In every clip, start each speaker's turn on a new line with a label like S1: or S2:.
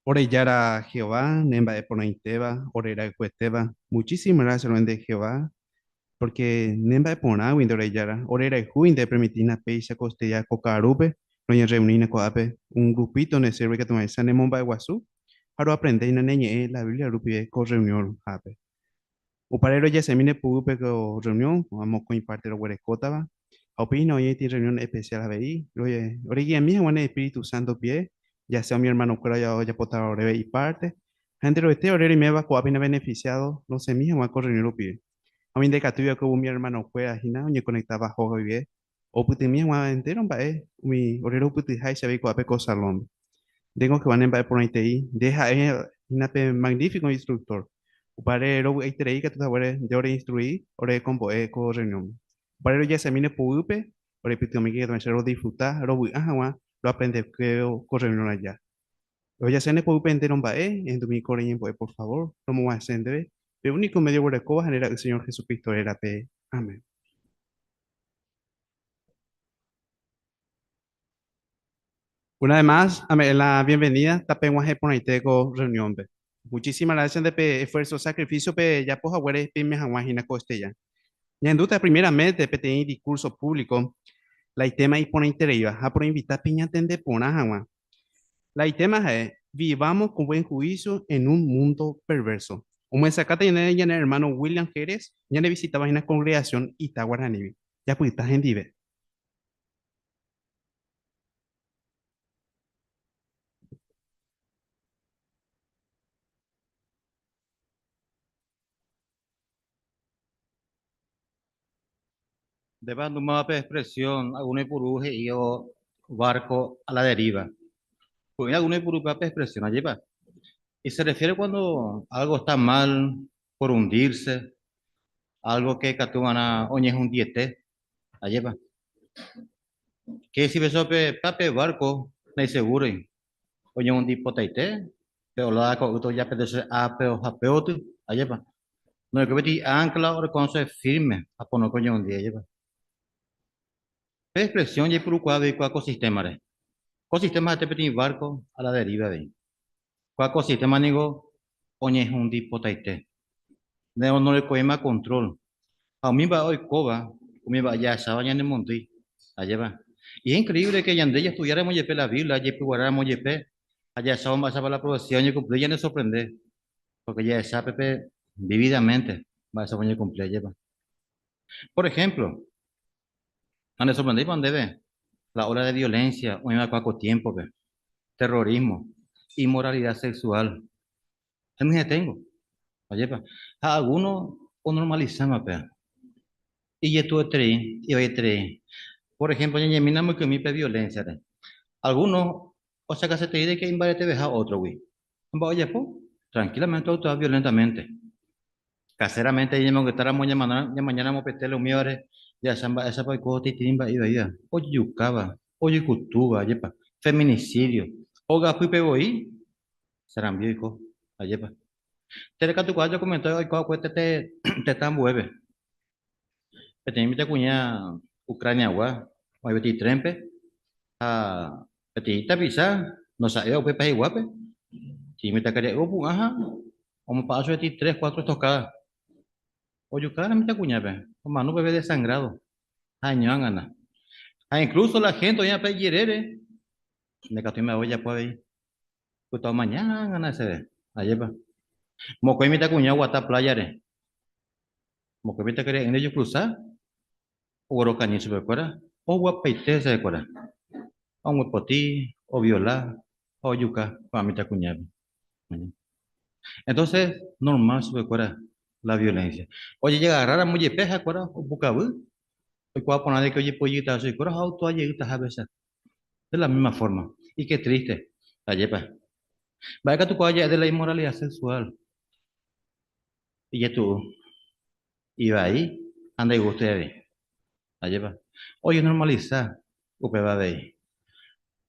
S1: Oreyara Jehová, Nemba de Ponaiteba, Orera Cuesteba. Muchísimas gracias, Rubén de Jehová, porque Nemba de Pona, Wind Oreyara, Orera y Juin de Permitina Peixa Costella Cocarupe, Doña Reunina Coape, un grupito de sirve que toma esa Nemomba de Guazú, para aprender en la Biblia Rupi con reunión, Jape. O parero ya se mine pupe con reunión, vamos con parte de la Huerecotaba. Opino, hoy tiene reunión especial a ver, oye, oye, mi Juan Espíritu Santo pie, ya sea mi hermano cura ya potaba orebe y parte. Gente lo este orero y me va a coapina beneficiado, no sé, mi Juan con reunión pie. A mí de catuya que mi hermano fue a Gina, oye, conectaba joven bien. O puti mi Juan entero, va, mi orero puti hay se ve coape cosa salón. Tengo que van a por ahí, deja una magnífico instructor. Para lo que te que tú sabes de hora instruir, hora compo eco reunión. Para ya se mine puupe, hora pito mi que también se lo disfruta, lo voy lo aprende que con reunión allá. Lo ya se ne puupe entero va en tu mi correño por favor, no me voy a hacer de el único medio por el que genera el Señor Jesucristo era pe. Amén. Una vez más, la bienvenida, tapenguaje por ahí teco reunión be. Muchísimas gracias de pe esfuerzo, sacrificio pe ya pues agüere pime hanguajina costella. Ya en duda primeramente pe tener discurso público, la tema y por interior, a por invitar piña tende pona hangua. La tema es vivamos con buen juicio en un mundo perverso. Como en sacata ya el hermano William Jerez, ya le visitaba en la congregación Itaguaranibi. Ya pues está en dive.
S2: Deba numa expresión, alguna puruje y o barco a la deriva. Pues alguna puruje expresión allí va. Y se refiere cuando algo está mal por hundirse, algo que catubana oñe es un diete, allí va. Que si beso pape barco, na seguro, oye un tipo taite, pero la co ya pero se apeo hapeotu, ayepa. No es que beti ancla o con se firme, apono coño un día, ayepa. Expresión y por cuál ve cuál ecosistema, re. Ecosistema te peti barco a la deriva, ve. Cuál ecosistema nigo, oye es un tipo taite. No le coima control. A mí va hoy coba, mi va ya estaba ya en el monte, allá va. Y es increíble que yande ya estudiara Moyepe la Biblia, ya guardara Moyepe, allá estaba más para la aprobación y cumplir, ya no sorprende, porque ya esa Pepe vividamente va a esa cumplir, allá va. Por ejemplo, ande sorprender cuando ve la ola de violencia, hoy me cuaco tiempo, ve, terrorismo, inmoralidad sexual, es que tengo, allá va. A algunos o normalizamos, pe, y ya tuve tres, y hoy tres. Por ejemplo, ya mina muy que mi violencia, ¿eh? Algunos, o sea, que se te dice que invade te deja otro, güey. Oye, pues, tranquilamente, o violentamente. Caseramente, y que estar mañana, ya mañana mo petele un miore, ya samba, esa pa ko ti timba iba ya. Oye, yucaba, oye, cutuba, yepa, feminicidio. Oga, pipe boy, serán viejo, ayepa. Tere tu cuadro comentó, hoy, cuál te tan bueve. Te invita cuña Ucrania, gua, hoy beti trempe, a, beti tapisa, no sa, yo, pepe, guape. Si me tacaría, oh, pues, ajá, como paso de ti tres, cuatro tocadas. Oye, cara, me tacuña, como no bebé desangrado. Ay, ñangana. Ah, incluso la gente ya pe yerere. Me cató y me voy ya puede ir. Pues todo mañana gana se ve. Ayer va. Moco y me tacuña, guata playa, re. Moco y me tacaría en ellos cruzar. O oro cañi se recuerda. O guapaite se recuerda. O un huepotí, o violar, o yuca, para mi tacuña. Entonces, normal se recuerda la violencia. Oye, llega a agarrar a muy peja, ¿cuál? O bucabú. El cual poner de que oye pollita, así, pero auto ayer a veces de la misma forma. Y qué triste. Ayer, pues. Vaya que tu cual es de la inmoralidad sexual. Y ya tú, iba ahí, anda y guste de ayer, pues. Oye, normalizar, upe va de ahí.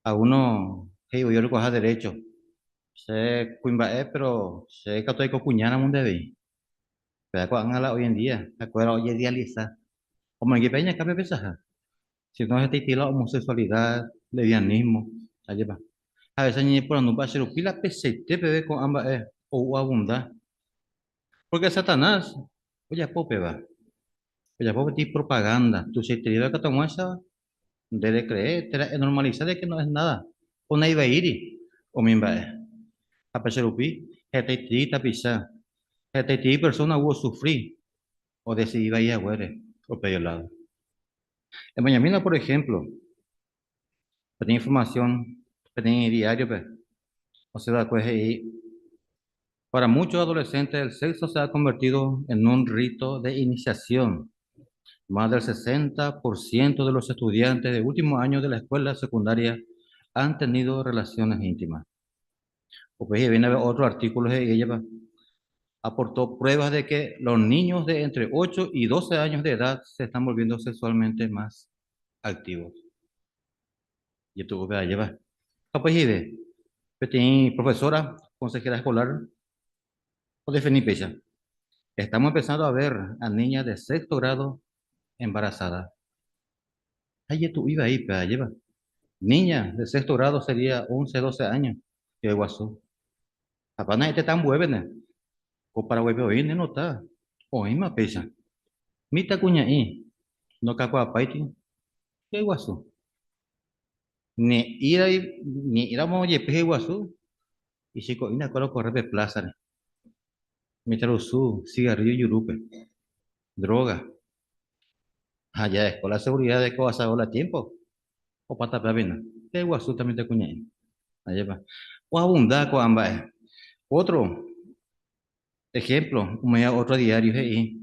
S2: A uno, hey, yo recoja derecho. Se cuimba pero se católico cuñana munde de. Pero cuando la hoy en día, acuerdo hoy idealiza. Como en que peña cabe pesaja. Si no es este la homosexualidad, lesbianismo, ayer, va. A veces ni por no va a ser pila PCT, bebé con ambas o abundar. Porque Satanás, oye, pope va. Oye, pope ti propaganda. Tu se te diga que tomó esa, debe creer, te normalizar de que no es nada. O na iba a ir, o mi va. A pesar upi, este ti tapisa. Este ti persona hubo sufrir, o decidir ir a huere, o peor lado. En Mañamina, por ejemplo, tenía información, tenía diario, pues, o sea, pues, para muchos adolescentes, el sexo se ha convertido en un rito de iniciación. Más del 60% de los estudiantes de últimos años de la escuela secundaria han tenido relaciones íntimas. O pues viene otro artículo de ella, aportó pruebas de que los niños de entre 8 y 12 años de edad se están volviendo sexualmente más activos. Y esto va a llevar. Pues, y ve, profesora, consejera escolar, o definir pecha. Estamos empezando a ver a niñas de sexto grado embarazadas. Ay, tú iba ahí, pero lleva. Niña de sexto grado sería 11 12 años. Que guaso. Apana este tan buena. O para hueve hoy no está. Hoy me pesa. Mita cuña ahí. No capo a paiti. Que guaso. Ni ir a moye peje guaso. Y chico, ina colo correr de plaza. Mita su cigarrillo y yurupe. Droga. Allá es con la seguridad de que vas a hablar tiempo. O pata plavina. Que guaso también te cuña ahí. Allá va. O abundar con ambas. Otro ejemplo, como ya otro diario ahí.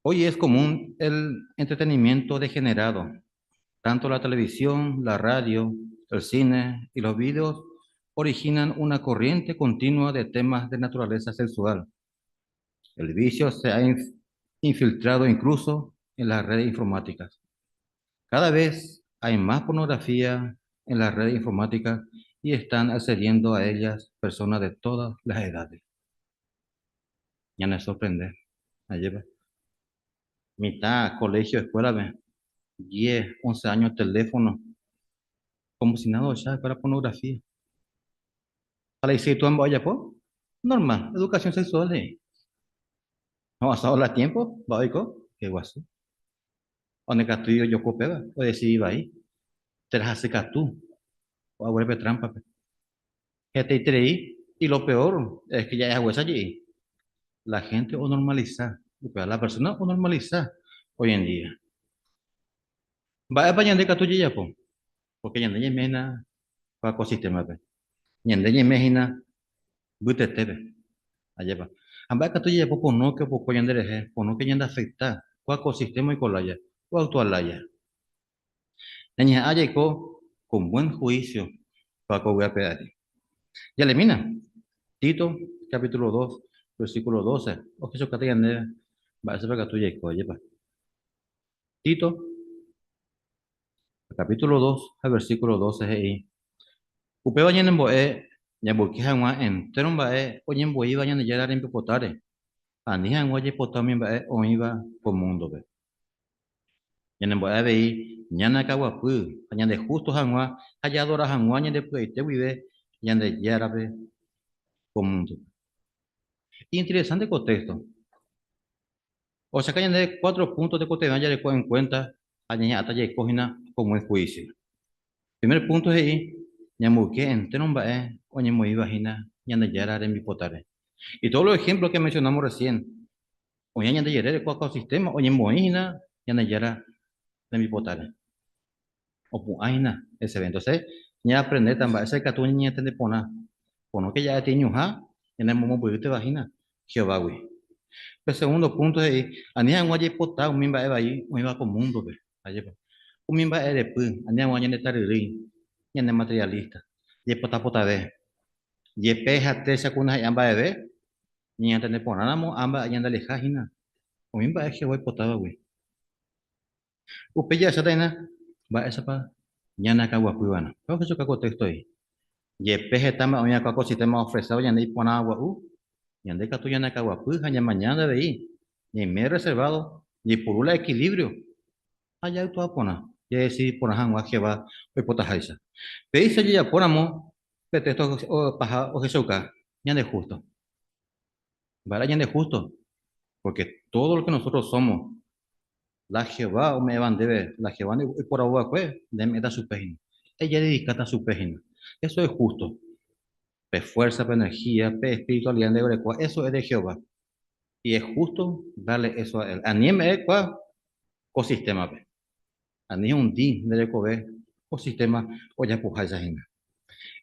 S2: Hoy es común el entretenimiento degenerado. Tanto la televisión, la radio, el cine y los videos originan una corriente continua de temas de naturaleza sexual. El vicio se ha infiltrado incluso en las redes informáticas. Cada vez Hay más pornografía en las redes informáticas y están accediendo a ellas personas de todas las edades. Ya me sorprende. Ayer, mitad, colegio, escuela, ve, 10, 11 años, teléfono, como si nada, ya para pornografía. Para decir tú en Boyapo, normal, educación sexual, no ha pasado el tiempo, va a qué guaso. Donde castillo yo copeba, o decir iba ahí, te las hace tú, o a vuelve trampa, pe. Que te creí, y lo peor es que ya es huesa allí. La gente o normaliza, la persona o normaliza hoy en día. Va a pañar de catuya ya, po, porque ya no hay mena para ecosistema, pe. Ya no hay mena, butete, pe. Allá va. Amba catuya ya, po, no que po, coyan de reje, po, no que ya anda afectar, o ecosistema y colaya, o actual laya. Niña, haya con buen juicio para que voy a pedir. Ya le mina. Tito, capítulo 2 versículo 12. O que eso que te va a ser para que tú llegues, oye, pa. Tito, capítulo 2 versículo 12 es ahí. Upe vayan en boe, ya busqué jamás en teron bae, oye en boe vayan a llegar en pipotare. Ani han oye potamien bae, o iba por mundo, ve. Ya en boe veí, ñana kawapu, vayan de justo jamás, allá adora jamás, ya de puente vive, ya de yarabe por mundo. Interesante contexto. O sea que hay 4 puntos de contenido ya le en cuenta allá hasta ya cogina como el juicio. Primer punto es ahí, ya que entre un bae, o ya muy vagina, ya de yara en mi potare. Y todos los ejemplos que mencionamos recién, o ya de yara de cualquier sistema, o ya muy ya de yara de mi potare. O puaina ese evento. Entonces, ya aprender también, ese que tú ni entiendes pona, pono que ya tiene ya en el momento de vagina, Jehová, güey. El segundo punto es, ania guaye pota, un mimba eva ahí, un iba con mundo, ve. Aye, pa. Un mimba de pu, ania guaye de tariri, y ane materialista. Ye pota pota ve. Ye peja tesa kuna amba ve, ni ante ne ponánamo, amba ayanda lejajina. Un mimba es que voy pota, güey. Upeya satena, va esa pa, ñana kagua puibana. Creo que eso cago texto ahí. Ye peje tama, oña caco sistema ofrecido, ya ne pona agua, yande catu yana kagua puja, ya mañana de ahí. Ni me reservado, ni por un equilibrio. Allá tu apona ya decir por han que va hoy pota haisa pedisa ya ponamo pete esto o paja o jesuca ya de justo vale ya de justo porque todo lo que nosotros somos la Jehová o me van debe la Jehová y por agua pues de me da su página ella dedica a su página eso es justo pe fuerza pe energía pe espiritualidad de eso es de Jehová y es justo darle eso a él anime cuál ecosistema pe ani un din de comer ecosistema o ya puja esa gente.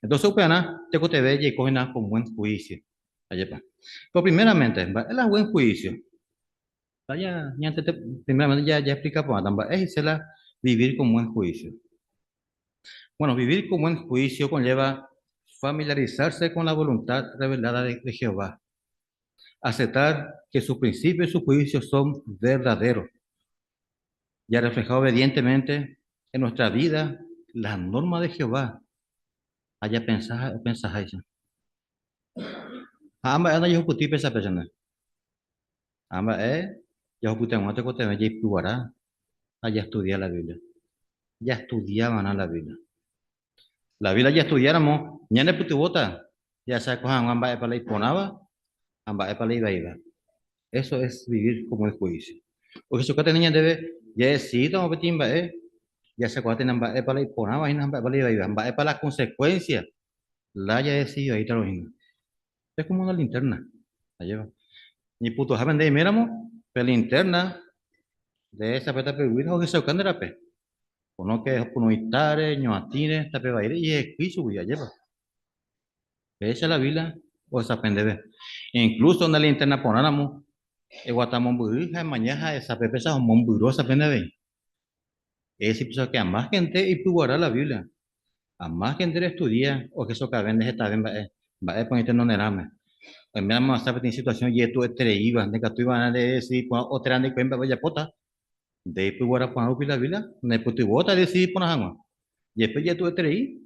S2: Entonces, upana, te que te ve y cogen con buen juicio. Ayepa. Pero primeramente, el buen juicio. Vaya, primeramente ya explica por más, es vivir con buen juicio. Bueno, vivir con buen juicio conlleva familiarizarse con la voluntad revelada de Jehová, aceptar que sus principios y sus juicios son verdaderos, y a reflejar obedientemente en nuestra vida las normas de Jehová. Haya pensar eso. Ama ana yo puti pesa persona. Ama yo puti en otro cote me llevará a ya estudiar la Biblia. Ya estudiaban a la Biblia. La Biblia ya estudiáramos, ya ne puti bota, ya se cojan amba para la imponaba, amba para la iba. Eso es vivir como el juicio. Porque su que niña debe, ya decir, no petimba, ya se cojan amba para la imponaba y amba para la iba, amba para las consecuencias. La ya decidido ahí está lo mismo. Es como una linterna. La lleva. Ni puto saben de miramos, pero linterna de esa peta peguina o que se ocandera pe. Uno que es uno itare, ñoatine, tape baile y es quiso ya lleva. Esa es la vila o esa pendebe. Incluso una linterna ponáramos, guatamón burija, mañana esa pepe esa homón burro esa pendebe. Es decir, que a más gente y puguará la Biblia. A más gente estudia o que eso que vende esta vez va a ponerte no nerame. En vez de en situación y tú te ibas, de que tú ibas a decir, otra de cuenta vaya pota. De ahí pues guarapano pila vila, ne puti bota decidi poner agua. Y después ya tuve tres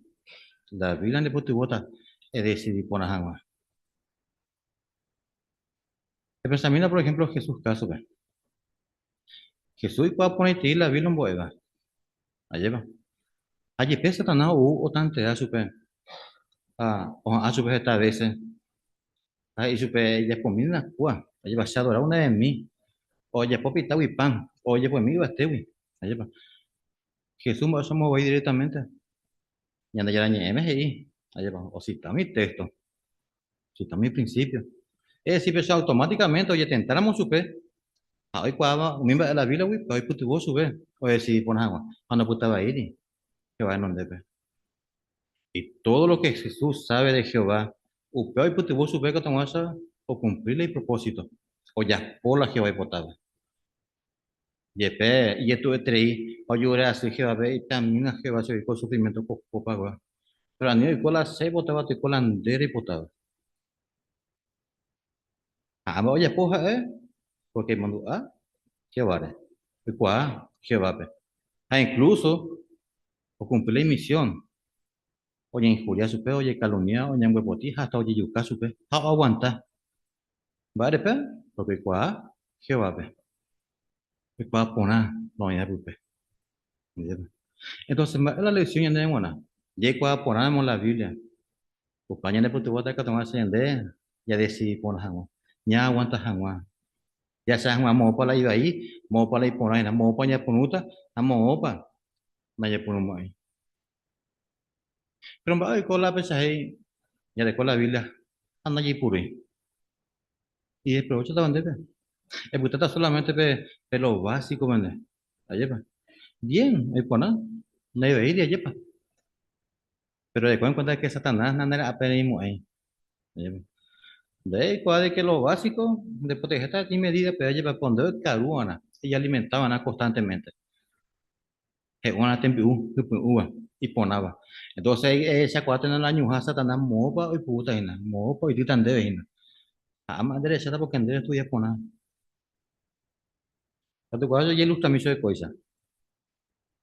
S2: la vila ne puti bota, decidí poner agua. El pensamiento, por ejemplo, Jesús caso, ve. Jesús puede poner ti la vila en boega. Allí va. Allí pesa tan o tante a supe. O a supe esta vez. Y supe ya comida na cua. Allí va a adorar una de mí. Oye, popita y pan. Oye, pues mi va este. Allí va. Jesús va a mover directamente. Y anda ya la ñeme ahí. Allí va. O si está mi texto. Si está mi principio. Es decir, pues automáticamente, oye, tentáramos supe. Hoy cuando mi va a la vila, güey, hoy puto vos sube. Oye, si pones agua. Cuando puta va a ir. Que va en donde ve. Y todo lo que Jesús sabe de Jehová, usted hoy puto vos sube que tomar o cumplirle el propósito. O ya, por la Jehová y potable. Y esto de treí, o lloré así Jehová, ve, y también a Jehová se dedicó sufrimiento por pago. Pero a mí, con la se botaba, te con la andera y potable. Oye, poja, porque mandó, Jehová, y cuá, Jehová, ve. Incluso, o cumplir la misión. Oye, injuria su pe, oye, calumnia, oye, en huepotija, hasta oye, yuca su pe. Aguanta, ¿vale, pe? Porque cuá, Jehová, pe. Y cuá, pona, no, ya, pe. Entonces, la lección ya no es buena. Ya cuá, ponamos la Biblia. Pues paña de puto bota que tomar se ya decidí poner hangua. Ya aguanta hangua. Ya se hangua, mo para la iba ahí, mo para la y poner, mo para ya ponuta, mo para, vaya por un ahí. Pero va con la pesa ahí, ya de con la Biblia, anda allí puro. Y el provecho está donde. El butata solamente ve lo básico, ¿vende? Ayepa. Bien, ahí pone. No iba a ir, ayepa. Pero de cuenta que Satanás no era apenas ahí. Ayepa. De ahí, de que lo básico, de proteger esta aquí medida, pero ayepa, cuando caruana, y alimentaban constantemente. Es una tempiú, y ponaba. Entonces, esa cuatro en la ñuja, Satanás, mopa y puta, mopa y titan de. A más derecha, porque en derecha estudia poner. Pero tu cuadro ya ilustra mucho de cosas.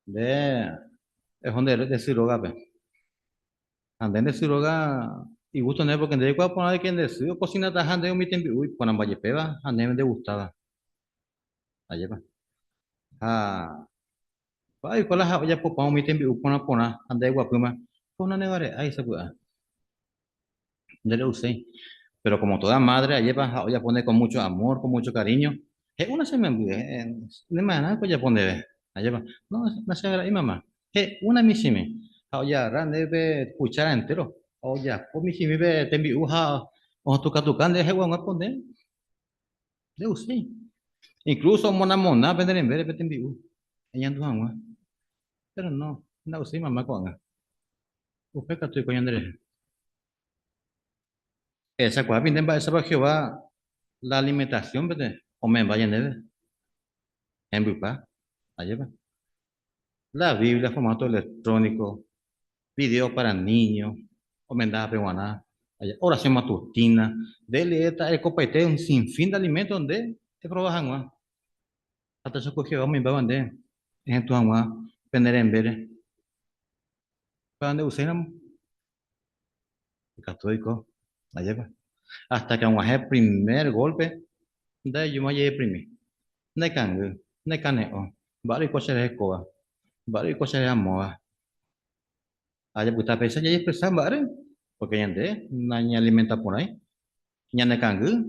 S2: De, es donde decir, anden de siroga y gusto ne porque de kwa pona que de sido cocina ta hande mi tempi uy pona valle peba ande de gustaba aye pa pa y kola ha ya po pa mi tempi pona pona ande guapuma pona ne vare ay se pueda de lo usé pero como toda madre aye pa ya pone con mucho amor con mucho cariño es una se me ne mana pues ya pone aye pa no no se agra y mamá una mi simi ya rande be cuchara entero ya po mi simi be tempi uja o tukan de hewa ngaponde de usé incluso mona mona vender en vez de en vivo. Ella ando agua. Pero no, no usé mamá con agua. Usted que estoy con Andrés. Esa cual viene para esa para Jehová la alimentación, ¿verdad? O me vayan de ver. En Bupa. Allá va. La Biblia, formato electrónico, video para niños, o me da peruana. Oración matutina. Dele esta copete un sinfín de alimentos donde te probajan agua. Hasta eso que Jehová me va a vender. En tu agua, vender en ver. Para donde usé católico, la lleva. Hasta que aunque el primer golpe, de yo me llevé primero. De cangre, de caneo, varias cosas de escoba, varias cosas de amor. Allá puta pesa ya expresar, ¿vale? Porque ya ande, no hay alimenta por ahí. Ya de cangre,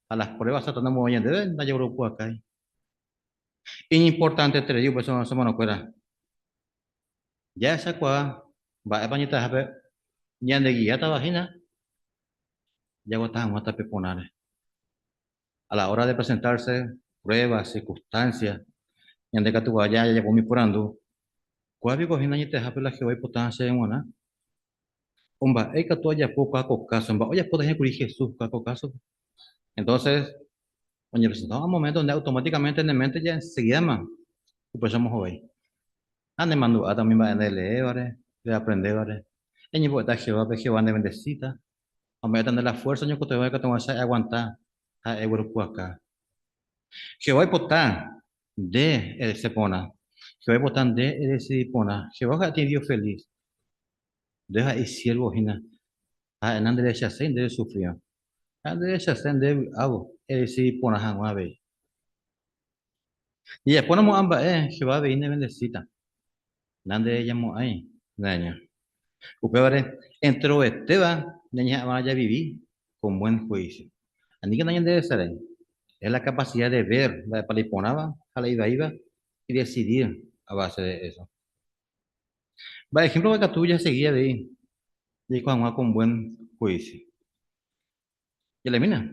S2: a las pruebas hasta no me voy a entender, no hay grupo acá. Importante, te digo, pues eso no cuera. Ya esa cuá, va a bañita, a ver, ya de guía esta vagina, ya botas a peponar. A la hora de presentarse, pruebas, circunstancias, y ande que tú vayas, ya llevo mi porando. Cuál cocina y te hape la que voy potencia en una. Umba, hay que tú haya poco a caso, umba, oye, puedes incluir Jesús, a caso. Entonces, oye, presentamos un momento donde automáticamente en la mente ya enseguida más, empezamos hoy. Ande mando a también va a leer, de aprender, ¿vale? En mi poeta Jehová, Jehová de bendecita. A mí tener la fuerza, yo que te voy a tomar aguantar a el grupo acá. Jehová y potá. de se pona. Jehová botan de se pona. Jehová tiene Dios feliz. Deja y siervo hina. Ah, en ande de chasen de sufrir. Ande de chasen de hago. Se pona hangua ve. Y después no amba Jehová ve y ne bendecita. Nande llamo ahí. Daño. Upevare entro esteba. Niña vaya a vivir con buen juicio. Ani que nadie debe ser ahí. Es la capacidad de ver la paliponaba, a la iba y decidir a base de eso. Por ejemplo, que tú ya seguía de Juan con buen juicio. Y la mina,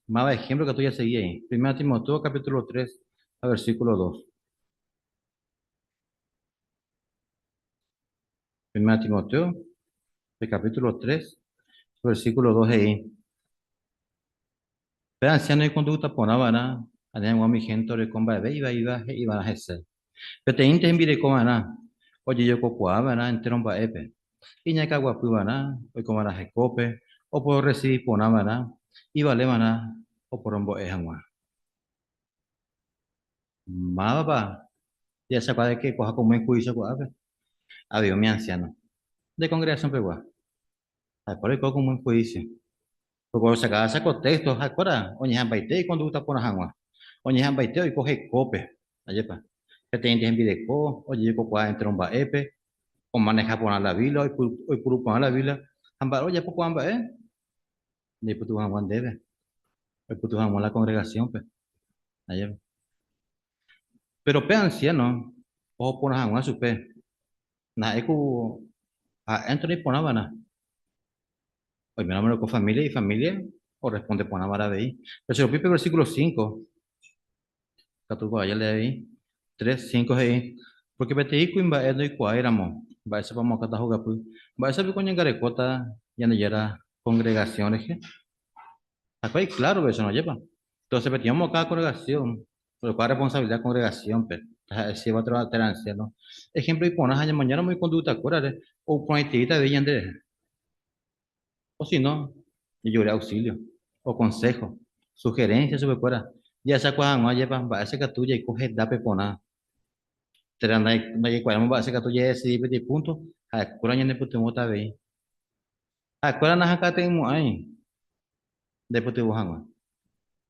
S2: más ejemplo que tú ya seguía ahí. Primero Timoteo capítulo 3, a versículo 2. Primero Timoteo, el capítulo 3, versículo 2 ahí. Pero anciano y conducta ponabana, anemo mi gente de comba de iba a ejercer. Pero te inte en vire comana, oye yo cocoabana, enteromba epe. Iñaka guapubana, hoy comana jecope, o por recibir ponabana, y valemana, o por ombo ejangua. Maba, ya se acuerda que coja como en juicio, había mi anciano, de congregación pegua, al por el cojo como en juicio. Porque cuando sacaba ese contexto, ¿acuerda? Oye, han baite y conducta por jangua. Oye, han baite y coge cope. Ayepa. Que te entiendes en videco, oye, yo cocoa entre un baepe, o maneja por la vila, hoy puro por la vila. Amba, oye, poco amba, de putu jangua debe. Hoy putu jangua la congregación, pe. Ayepa. Pero pe anciano, o por jangua su pe. Na, eco, a entro ni ponaba na. Hoy me lo con familia y familia, o responde por una maravilla. Pero si lo pipe versículo 5. Katuko aja le ahí. 3 5 ahí. Porque beti ku imba edo iku airamo. Ba esa pa mo kata hoga pu. Ba esa bi konya gare kota ya no yera congregaciones que. Acá hay claro eso no lleva. Entonces metíamos cada congregación. Pero cuál responsabilidad congregación, pero si va a trabajar anciano. Ejemplo, y ponas allá mañana muy conducta, acuérdate. O ponetita de yande. O si no, yo lloré auxilio. O consejo. Sugerencia sobre fuera. Ya esa cosa no lleva. Va esa que tuya y coge da pepona. Terang naik kuala mbak se katu je si peti punto ha kurangnya ne putu mota be ha kurang nah ka te mu ai de putu hanga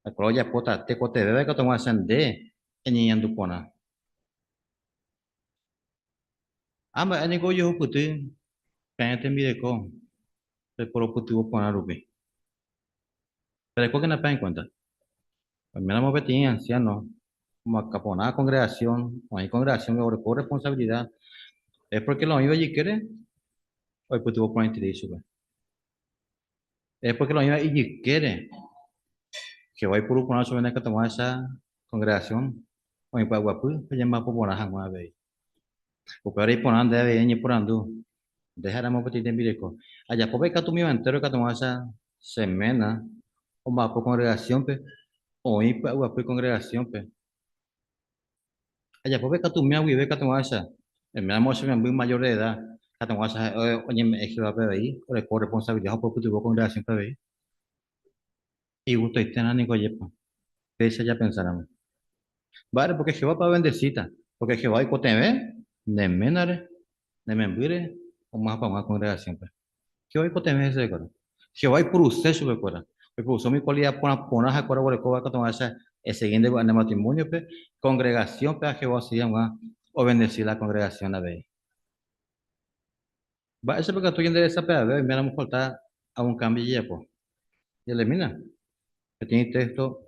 S2: ha kro ya pota te kote de ka to masan de enyi yang dupona amba ani go yo putu kan te mire ko te pro putu pona rupe pero ko que na pa en cuenta al menos mo peti anciano como capona congregación o hay congregación que por responsabilidad es porque lo iba y quiere o putu pona interés es porque lo iba y quiere que vai por una sola que tomar esa congregación o en Paguapú que llama por una jangua ve o peor ir por ande ve ni por andu dejaremos petit en bileco allá por que tu mi entero que tomar esa semana o más por congregación pe o en Paguapú congregación pe allá por que tu mi agui ve que tomar esa el me amo ser muy mayor de edad que tomar esa oye me es que va a ahí o le por responsabilidad o por tu congregación pe ve y gusto y tener ni coyepa pese ya pensáramos. Vale, porque Jehová para bendecita, porque Jehová y coteme, de menare, de membire, o más para una congregación. Pues. Jehová y coteme ese cora. Jehová y por usted sube cora. Pues por usted mi cualidad poner a cora por el coba que toma ese siguiente en el matrimonio, pues, congregación, pues a Jehová se llama, o bendecir la congregación a ver. Va, ese porque tú yendo esa peda, ver, me falta a un cambio ya, pues. Y elimina, que tiene texto,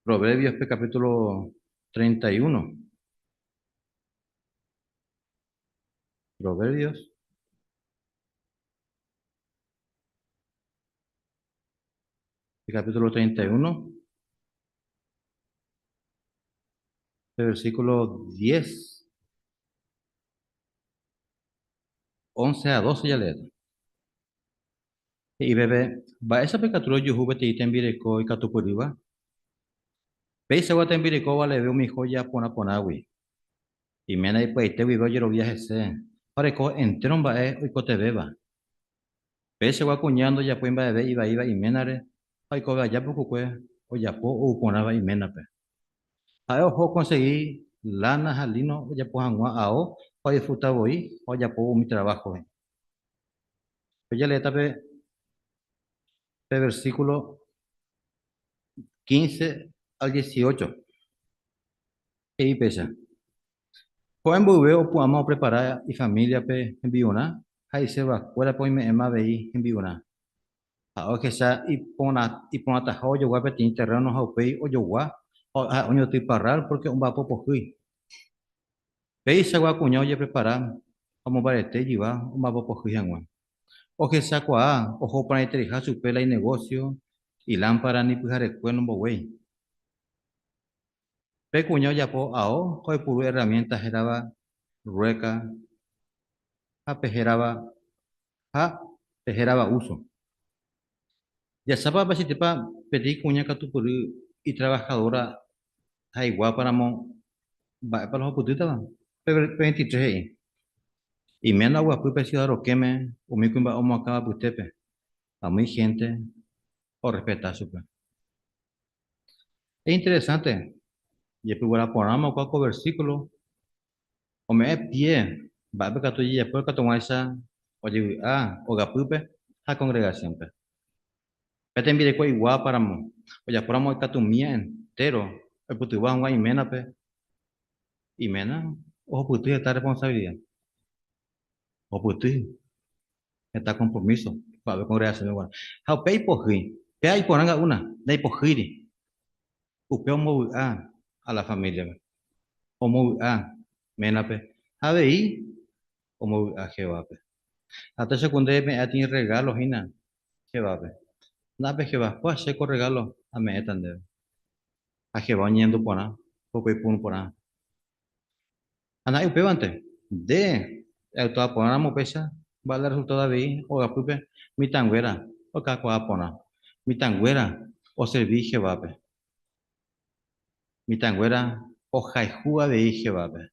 S2: Proverbios, pues, capítulo 31. Proverbios. El capítulo 31, el versículo 10, 11 a 12 ya leer. Y bebé, va esa pecatura yuhu te iten bireko y katupuriba. Peisa guata bireko vale veo mi joya pona ponawi. Y mena y pues te vivo yo viaje se. Para co entron va y cote beba. Peisa gua cuñando ya pues va iba y menare. Ay co ya poco cue o ya po o ponaba y mena pe. A ojo conseguí lana, jalino, ya pues angua, ao, o disfrutar voy, o ya puedo mi trabajo. Pues ya le tapé el versículo 15 al 18. Y pesa. Joven bubeo, podamos preparar y familia pe en biuna. Ahí se va, fuera pues me ema veí en biuna. A que sea y pona tajao yo guape tiene terreno a pei o yo gua. O a oño ti parral porque un vapo pojui. Pei se gua cuñado ya preparar. Como parete lleva un vapo pojui angua. O que sea cuá, ojo para entregar su pela y negocio. Y lámpara ni pujare cuerno bowey. Pe cuñado ya po ao, hoy puro herramientas geraba rueca, a pejeraba, a pejeraba uso. Ya sabes, si te pa pedir cuña que tu puru y trabajadora, hay igual para mo, va para los putitos, va. 23 ahí. Y menos agua, pues, pesido lo que me, o mi cumba, o mo acaba putepe. A muy gente, o respetar su plan. Es interesante. Y pues, bueno, ponamos cualquier versículo, o me pie, va a ver que tú ya, pues, que tomar esa, oye, o gapupe, a congregación, pues. Pero te envié igual para mo, o ya, por amor, que tu mía entero, el putu va a un mena, pues. Y menos, o putu esta responsabilidad, o putu esta compromiso, para ver congregación igual. How pay por hi, pe hay por anga una, de por hiri, upeo mo a la familia, o mo mena pe, a ver, o mo a Jehová pe. Hasta secundaria me tiene regalos y nada, Jehová pe. Nada pe Jehová, pues se con regalo a me etande, a Jehová yendo por nada, poco y pun por nada. Ana upeo antes, de, el toda por nada mo pesa, va a dar resultado de o la pupe, mi tanguera, o cacua pona, mi tanguera, o serví Jehová pe. Mi tanguera, o jaijúa de Jehová pe.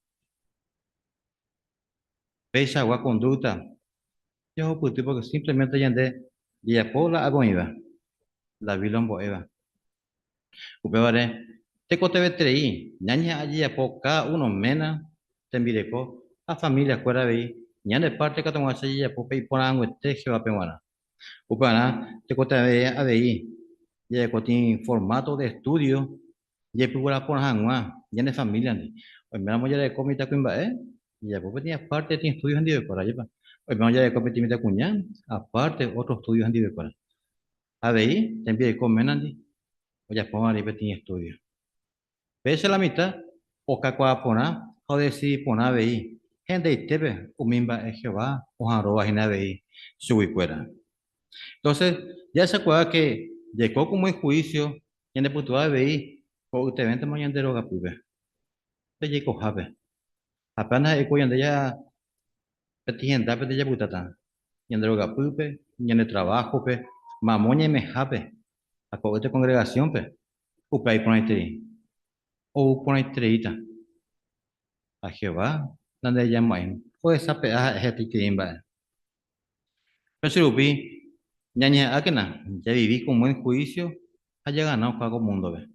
S2: Pesa agua conducta, yo puti porque simplemente yande, y a pola agoiva, la vilombo eva. Upe vale, te cote vetrei, ñaña allí a poca uno mena, te envireco, a familia fuera de ña de parte que tomo allí a popa y ponan este Jehová peruana. Upe vale, te cote a de ahí, ya cotín formato de estudio, ya pura por hangua, ya de familia ni. Hoy me la ya de comita cuimba, ya pues tenía parte de estudios en Dios para allá. Hoy me ya de comita mi cuñán, aparte otros estudios en Dios para. A de ahí, te envié con menandi, o ya pongo a repetir estudios. Pese la mitad, o cacua pona, o decir pona veí. Gente y tebe, umimba es Jehová, o jaroba jina veí, subicuera. Entonces, ya se acuerda que llegó como en juicio, y en el punto de veí, o te vente mañana de roga pube. Te llegó jabe. Apenas el cuyo de ya, petijenda, pete ya putata. Y en droga pube, y en el trabajo, pe, mamoña me jabe. A esta congregación, pe, upe ahí pone o pone a Jehová, donde llama en, pues esa pedaja es el que imba. Pero si lo vi, ñaña akena, ya viví con buen juicio, haya ganado pago mundo, ve.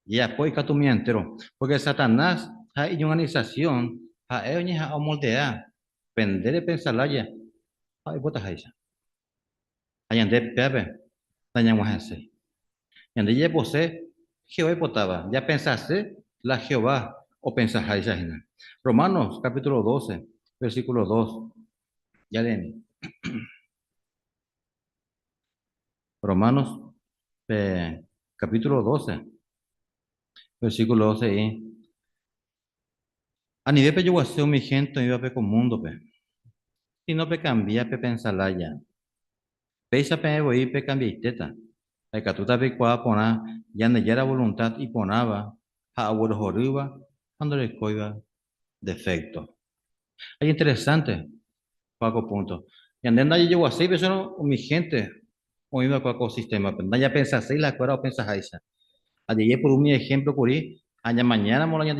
S2: Ya, pues que tu entero, porque Satanás hay una organización, a ellos a moldear, vender y pensar la ya, ay, botas ahí, allá de pepe, dañamos ese. Y ande ya posee, Jehová potaba, ya pensaste la Jehová, o pensás ahí, Romanos capítulo 12 versículo 2 ya leen. Romanos capítulo 12 versículo 12 y a nivel pe yo mi gente iba pe con mundo pe si no pe cambia pe pensala ya pe isa pe voy pe cambia teta pe catuta pe cua pona ya ne ya era voluntad y ponaba a abuelo joriba cuando le coiba defecto es interesante pago punto y andando allí yo así eso no mi gente o iba con el sistema pero ya pensa así la cuera o pensa esa allí por un ejemplo por ahí allá mañana mo la ya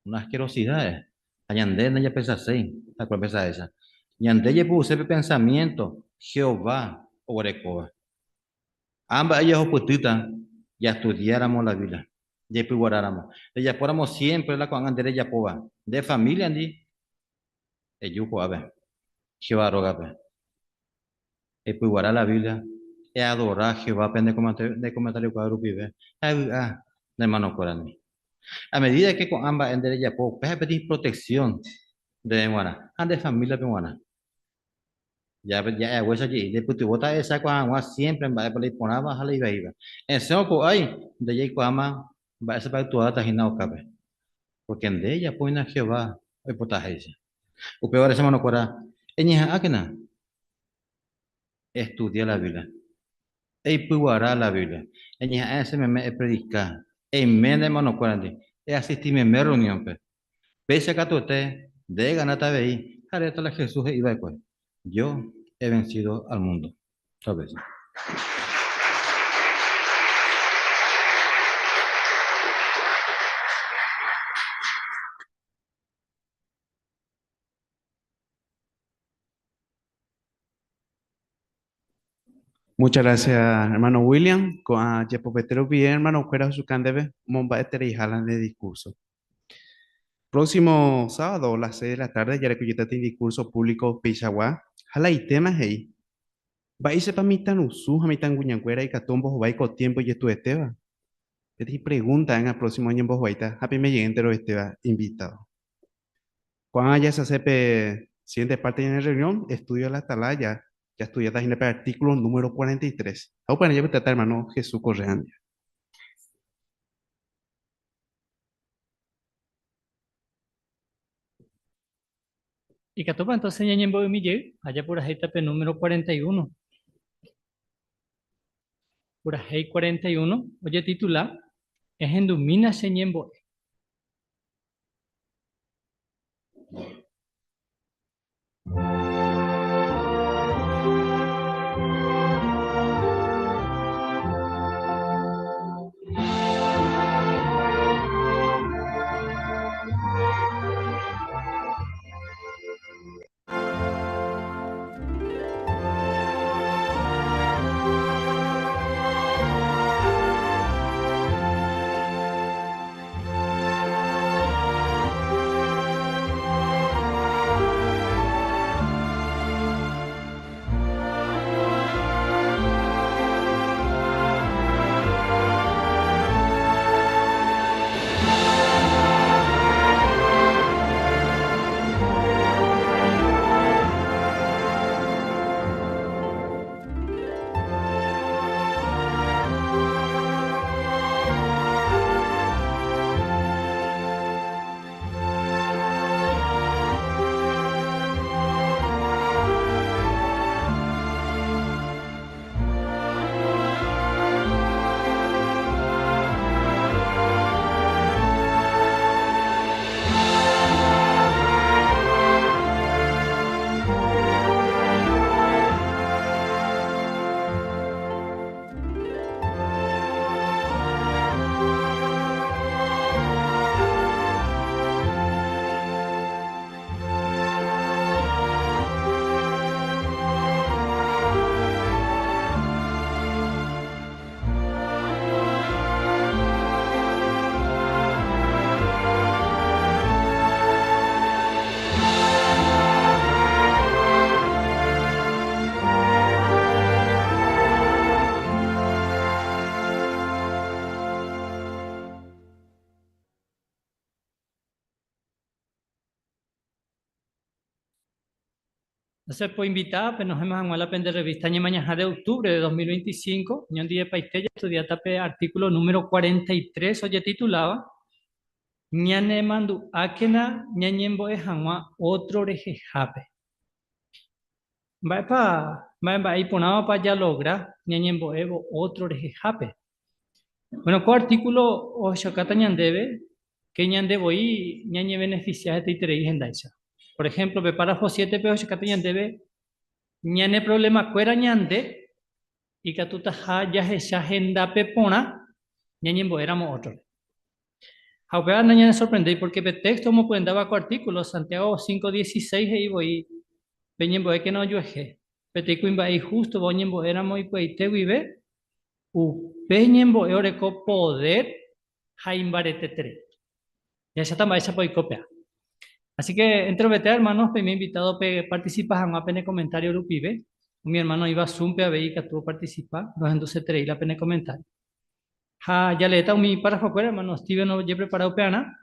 S2: una asquerosidad. Añandé no ya pesa seis, la cual pesa esa. Y ande ya puse pensamiento, Jehová, Orecoa. Ambas ellas oputitas, ya estudiáramos la Biblia. Yepi guaráramos. Ella poramos siempre la con andere ya poba. De familia andi, eyuco abe. Jehová rogape. Epi guará la Biblia. E adorar Jehová, pende de comentario cuadro pibe. De hermano Corani. A medida que con ambas andere ya po, pedir protección de Guana. Ande familia peruana. Ya huesa allí. De puti bota esa con agua siempre en va a ponaba jala iba iba. En seo ko ay, de ya con ama, va a ser para tu data hina o cabe. Porque en de ella pone a Jehová, el potaje ese. O peor ese mano cora, en hija akena, estudia la Biblia. Ei puguará la Biblia. En hija ese me predicar. En mene mano cora de. E asistirme en reunión pe. Pese a que usted de ganata veí, haré la Jesús iba a pues. Yo he vencido al mundo. ¿Sabes?
S1: Muchas gracias, hermano William. Con a Yepopetero bien, hermano, fuera su candebe, momba etere y jalan de discurso. Próximo sábado, a las 6 de la tarde, ya recuyeta ti discurso público Pichagua. Jala y temas ahí. Va y sepa mi tan usuja, mi tan guñancuera y catombo, va y con tiempo y esto esteba. Te pregunta en el próximo año en Bojuaita, happy me llegue entero esteba invitado. Cuando haya se hace siguiente parte en la reunión, estudio la atalaya, ya estudiaste en el artículo número 43. Ahora para allá tratar, hermano Jesús Correa.
S3: Y Catopa, entonces Ñañembo de Mille, allá por Ajeitape número 41. Por Ajei 41, oye titular, es en Dumina Ñembo. Entonces, pues invitada, pues nos hemos a la pende revista mañana de octubre de 2025, ñon día paistella, estudiatape artículo número 43, oye titulaba, ñane mandu akena ñañembo e hanwa otro rejejape. Va ahí ponaba para ya logra ñañembo evo otro rejejape. Bueno, con artículo o shakata ñandebe, que ñandebo y ñañe beneficia de itereis en daisa. Por ejemplo, de párrafo 7 pero shakata ñandebe, ñane problema cuera ñande, y que tú taja ya esa agenda pepona, ñañembo éramos otro. Ahora ñane sorprendí porque el texto me pueden dar con artículo Santiago 5:16 y voy, peñembo que no yo eje. Peticuimba ahí justo, boñembo éramos y pues te vive. Peñembo eoreco poder Jaimbarete 3. Ya está más esa copia. Así que entre los hermanos, me he invitado a participar en una pene comentario del pibe. Mi hermano iba a Zoom, a ver que tuvo participar. Los entonces traí la pene comentario. Ya le he dado mi párrafo, hermano Steven no he preparado peana.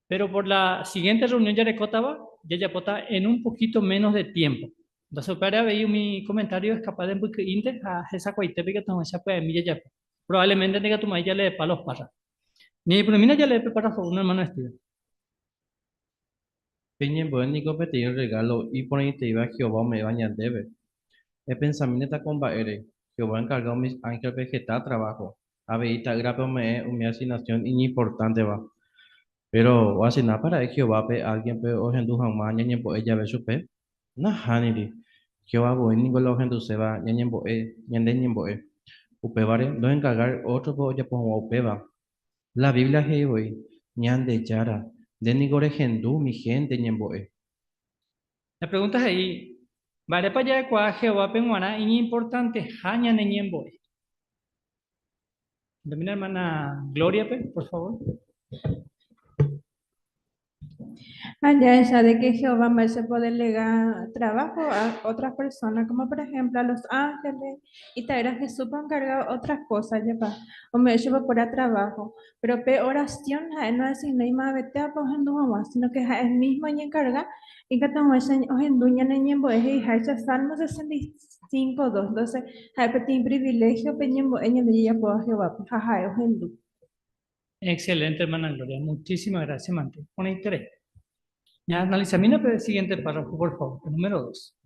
S3: Pero por la siguiente reunión ya le cotaba, ya pota en un poquito menos de tiempo. Entonces, para ver mi comentario es capaz de inter a esa cuaite que toma esa pues mi ya. Probablemente tenga tu maíz ya le de palos para. Ni por mí ya le prepara un hermano Steven.
S4: Peña buen ni competir el regalo y por ahí te iba Jehová me baña debe. El pensamiento está con baere. Jehová encargó mis ángeles vegetal trabajo. Aveita grape me una asignación importante va. Pero o así nada para Jehová pe alguien pe o hendu jamás ñañe po ella ve su pe. Na haniri. Jehová buen ni lo hendu se va ñañe po ñande ñembo upe vare no encargar otro po ya po upe va. La Biblia es hoy ñande yara. De ni gore hendu mi gente ñembo
S3: La pregunta es ahí, vale para allá de cuá Jehová penguana y importante, jaña neñembo. Domina hermana Gloria, por favor.
S5: Allá esa de que Jehová me se puede delegar trabajo a otras personas, como por ejemplo a los ángeles, y traer a Jesús para encargar otras cosas, ya va. O me llevo por a trabajo. Pero pe oración, no es sin ni más vete a poner más, sino que es mismo y encarga, y que tengo ese ojenduña neñembo, es hija, ese Salmo 65:2. Entonces, hay petit privilegio, peñembo, ella de ella puedo Jehová, pues jaja, ojendu.
S3: Excelente, hermana Gloria. Muchísimas gracias, Mante. Con interés. Ya analizamos el siguiente párrafo, por favor. El número 2.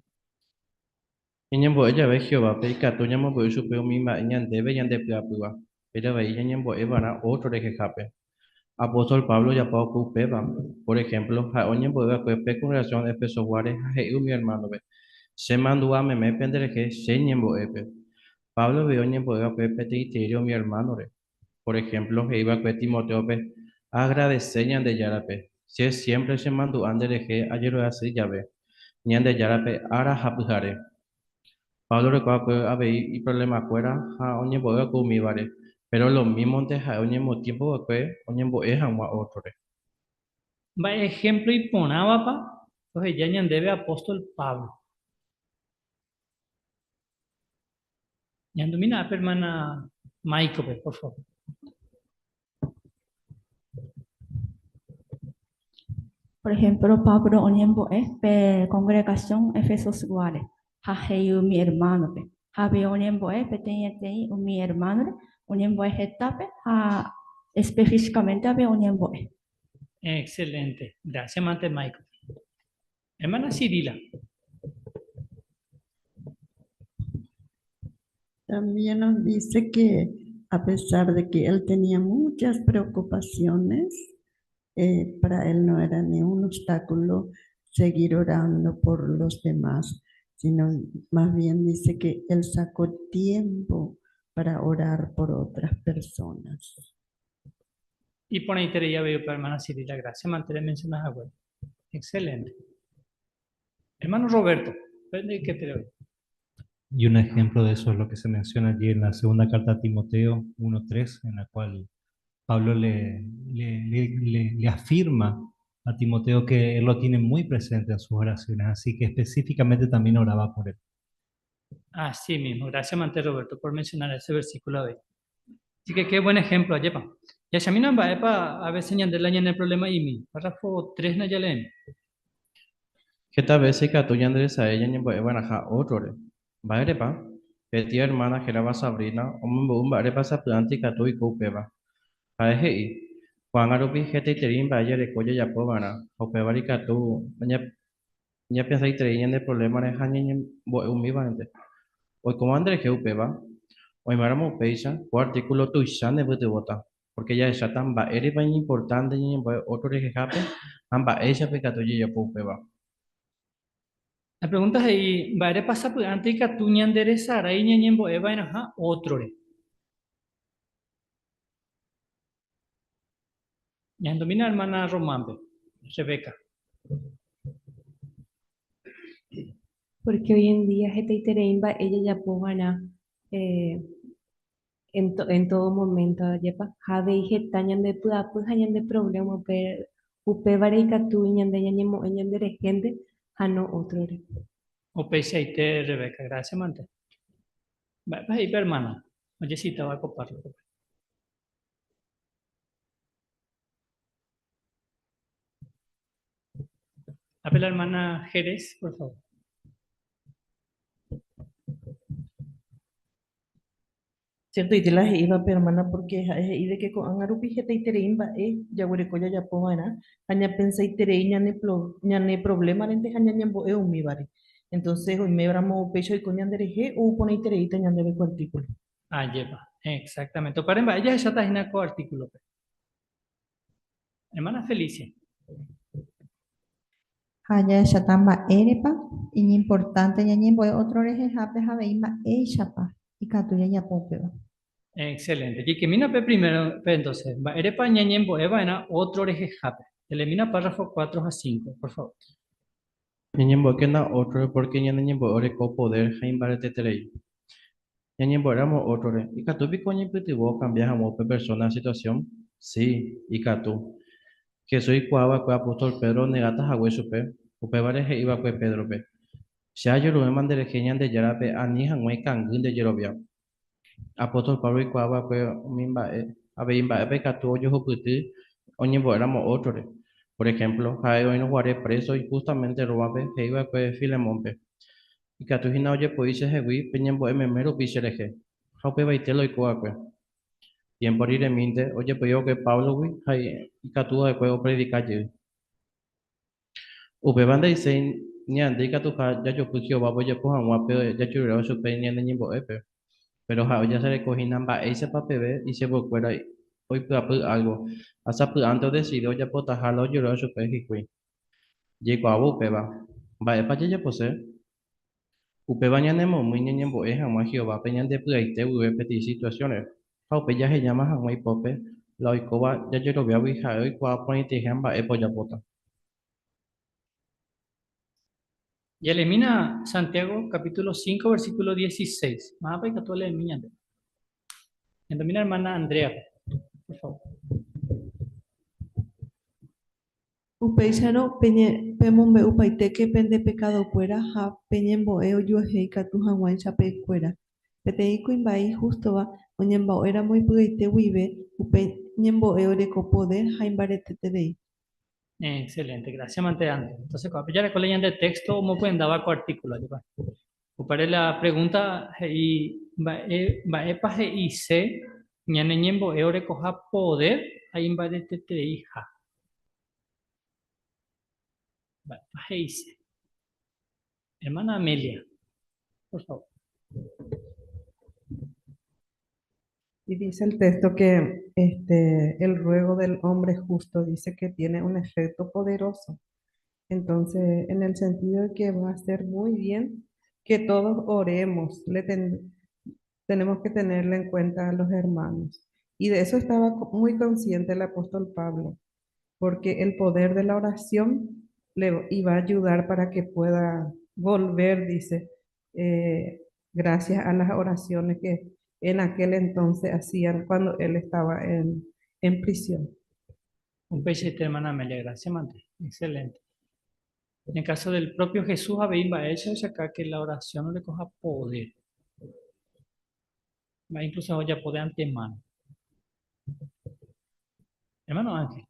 S4: Ñambo ella ve Jehová pe catu ñambo su pe mi ma ñan debe ñan de pua. Ella ve ñambo evana otro de jejape. Apóstol Pablo ya pa ku peba. Por ejemplo, ha ñambo eva pe con relación a Efeso Juárez a mi hermano ve. Se mandó a me pendereje se ñambo epe. Pablo ve ñambo eva pe petiterio mi hermano re. Por ejemplo, iba pe Timoteo pe agradecer ñan de yarape. Si siempre se mandó andereje ayer así ya ve. Ñan de yarape ara hapujare. Pablo recuerda que había y problema fuera a oñe boga con mi vare, pero lo mismo antes a oñe motivo que oñe boe a otro.
S3: Va ejemplo y ponaba pa. Entonces ya debe apóstol Pablo. Ya domina hermana Michael, por favor.
S6: Por ejemplo, Pablo Onyembo per congregación Efesos Guare. Haheyu mi hermano pe. Habe Onyembo peteyetei mi hermano. Onyembo hetape. Ha específicamente habe Onyembo.
S3: Excelente. Gracias, Mante Michael. Hermana Cirila.
S7: También nos dice que a pesar de que él tenía muchas preocupaciones, para él no era ni un obstáculo seguir orando por los demás, sino más bien dice que él sacó tiempo para orar por otras personas.
S3: Y por ahí te ya veo para hermana Cirila. Gracias, Mante, le mencionas a bueno. Excelente. Hermano Roberto, ¿qué te doy?
S8: Y un ejemplo de eso es lo que se menciona allí en la segunda carta a Timoteo 1:3, en la cual Pablo le afirma a Timoteo que él lo tiene muy presente en sus oraciones, así que específicamente también oraba por él.
S3: Así mismo, gracias Mante Roberto por mencionar ese versículo de ahí. Así que qué buen ejemplo, Ayepa. Ya Shamina va a ver señal del año en el problema y mi párrafo 3 no ya leen.
S4: Que tal vez se cató y Andrés a ella ñembo evan a otro. Vale pa. Que tía hermana que era Sabrina, o un vale pa sa planta y cató y cupeba. A eje Juan Arupi que te terín vaya de colla ya pobana. O peba y cató. Ya piensa y terían de problema de jañen humilante. Hoy como Andrés que upeba. Hoy maramo peisa, o artículo tuishan de bota. Porque ya está tan ba ere ba importante y otro de jejape, amba ella pecato y ya upeba.
S3: La pregunta es ahí, va a pasar por antes que tú ñanderezara y ñañembo eva en ajá otro re. Ñandomina hermana Romambe, Rebeca.
S5: Porque hoy en día ella ya pongana
S9: en todo momento, yepa, habe heta ñande pyapu ha ñande problema upe vareikatu ñande ñañemo ñande regente, no otro re.
S3: Upeichaite, Rebeca, gracias, mante. Va ahí, hermana. Oye, sí, te va a coparlo. A la hermana Jerez, por favor.
S10: Cierto, y te las iba hermana porque y de que con angarupi jeta y tereimba ya huerecoya ya poana aña pensa y terei ñane problema lente aña ñambo mi bari. Entonces hoy me bramo pecho y con ñandereje o pone y terei te ñandere artículo.
S3: Ah, lleva, exactamente. Paren, ella ya está en el artículo. Hermana Felicia.
S11: Haya shatamba erepa, y importante ñañembo otro reje jape jabeima chapa y catuya ya popeba.
S3: Excelente. Y que mina pe primero, entonces, erepa ñañembo eva en otro reje jape. Elimina párrafo 4 a 5, por favor.
S4: Ñañembo que na otro porque ñañembo ore co poder jaimbarete terei. Ñañembo éramos otro re. Y catu pico ñipitivo cambiamos pe persona situación. Sí, y catu. Que soy cuava cua apóstol Pedro negata jagüe supe. Upe vareje iba cue Pedro pe. Ya yo lo mandere genian de yarape ani hangüe cangun de yerobia. Apóstol Pablo y cuava cue mimba abeimba pe catu yo juputi. Oñembo éramos otro re. Por ejemplo, Jae hoy nos guaré preso y justamente robape que iba cue Filemón pe. Y catu hina oye poise jegui peñembo ememero pichereje. Jaupe baitelo y coacue. Tiempo rireminte, oye pues que Pablo wi, hay y catu de cuego predicar ye. Upe banda dice ñande y catu ya yo pues Jehová voy a coger un guape ya churro su pe ñande ñimbo epe. Pero ya se recogí namba ese papel y se volvió hoy pues algo. Hasta pues antes decidió ya potajarlo lloró su pe y llegó a upe va epa ya pose. Upe bañane mo muy ñembo jamás Jehová peñande pues ahí te uve peti situaciones. Paupe ya se llama jamás pope. La oikoba ya yo lo veo y hoy cua ponite jamba epo ya pota.
S3: Y elimina Santiago capítulo 5, versículo 16. Más para que tú le elimina. Elimina hermana Andrea, por favor.
S10: Upeisano pemombe upaite que pende pecado fuera ha peñembo yo hei catu hanguan chape fuera. Petei kuimbai justo va oñembo era muy puite vive upe ñembo de poder haimbarete tedei.
S3: Excelente, gracias, Manteante. Entonces, cuando ya le leyan de texto, ¿cómo pueden dar con artículo? Para la pregunta, y va epa y se, ñaneñembo eore coja poder, ahí invadete te hija. Va epa y se. Hermana Amelia, por favor.
S12: Y dice el texto que el ruego del hombre justo dice que tiene un efecto poderoso. Entonces, en el sentido de que va a ser muy bien que todos oremos, tenemos que tenerle en cuenta a los hermanos. Y de eso estaba muy consciente el apóstol Pablo, porque el poder de la oración le iba a ayudar para que pueda volver, dice, gracias a las oraciones que en aquel entonces hacían cuando él estaba en prisión.
S3: Un peixe, hermana Amelia, gracias, Mante. Excelente. En el caso del propio Jesús, había hecho acá que la oración no le coja poder. Va incluso ya poder antemano. Hermano Ángel.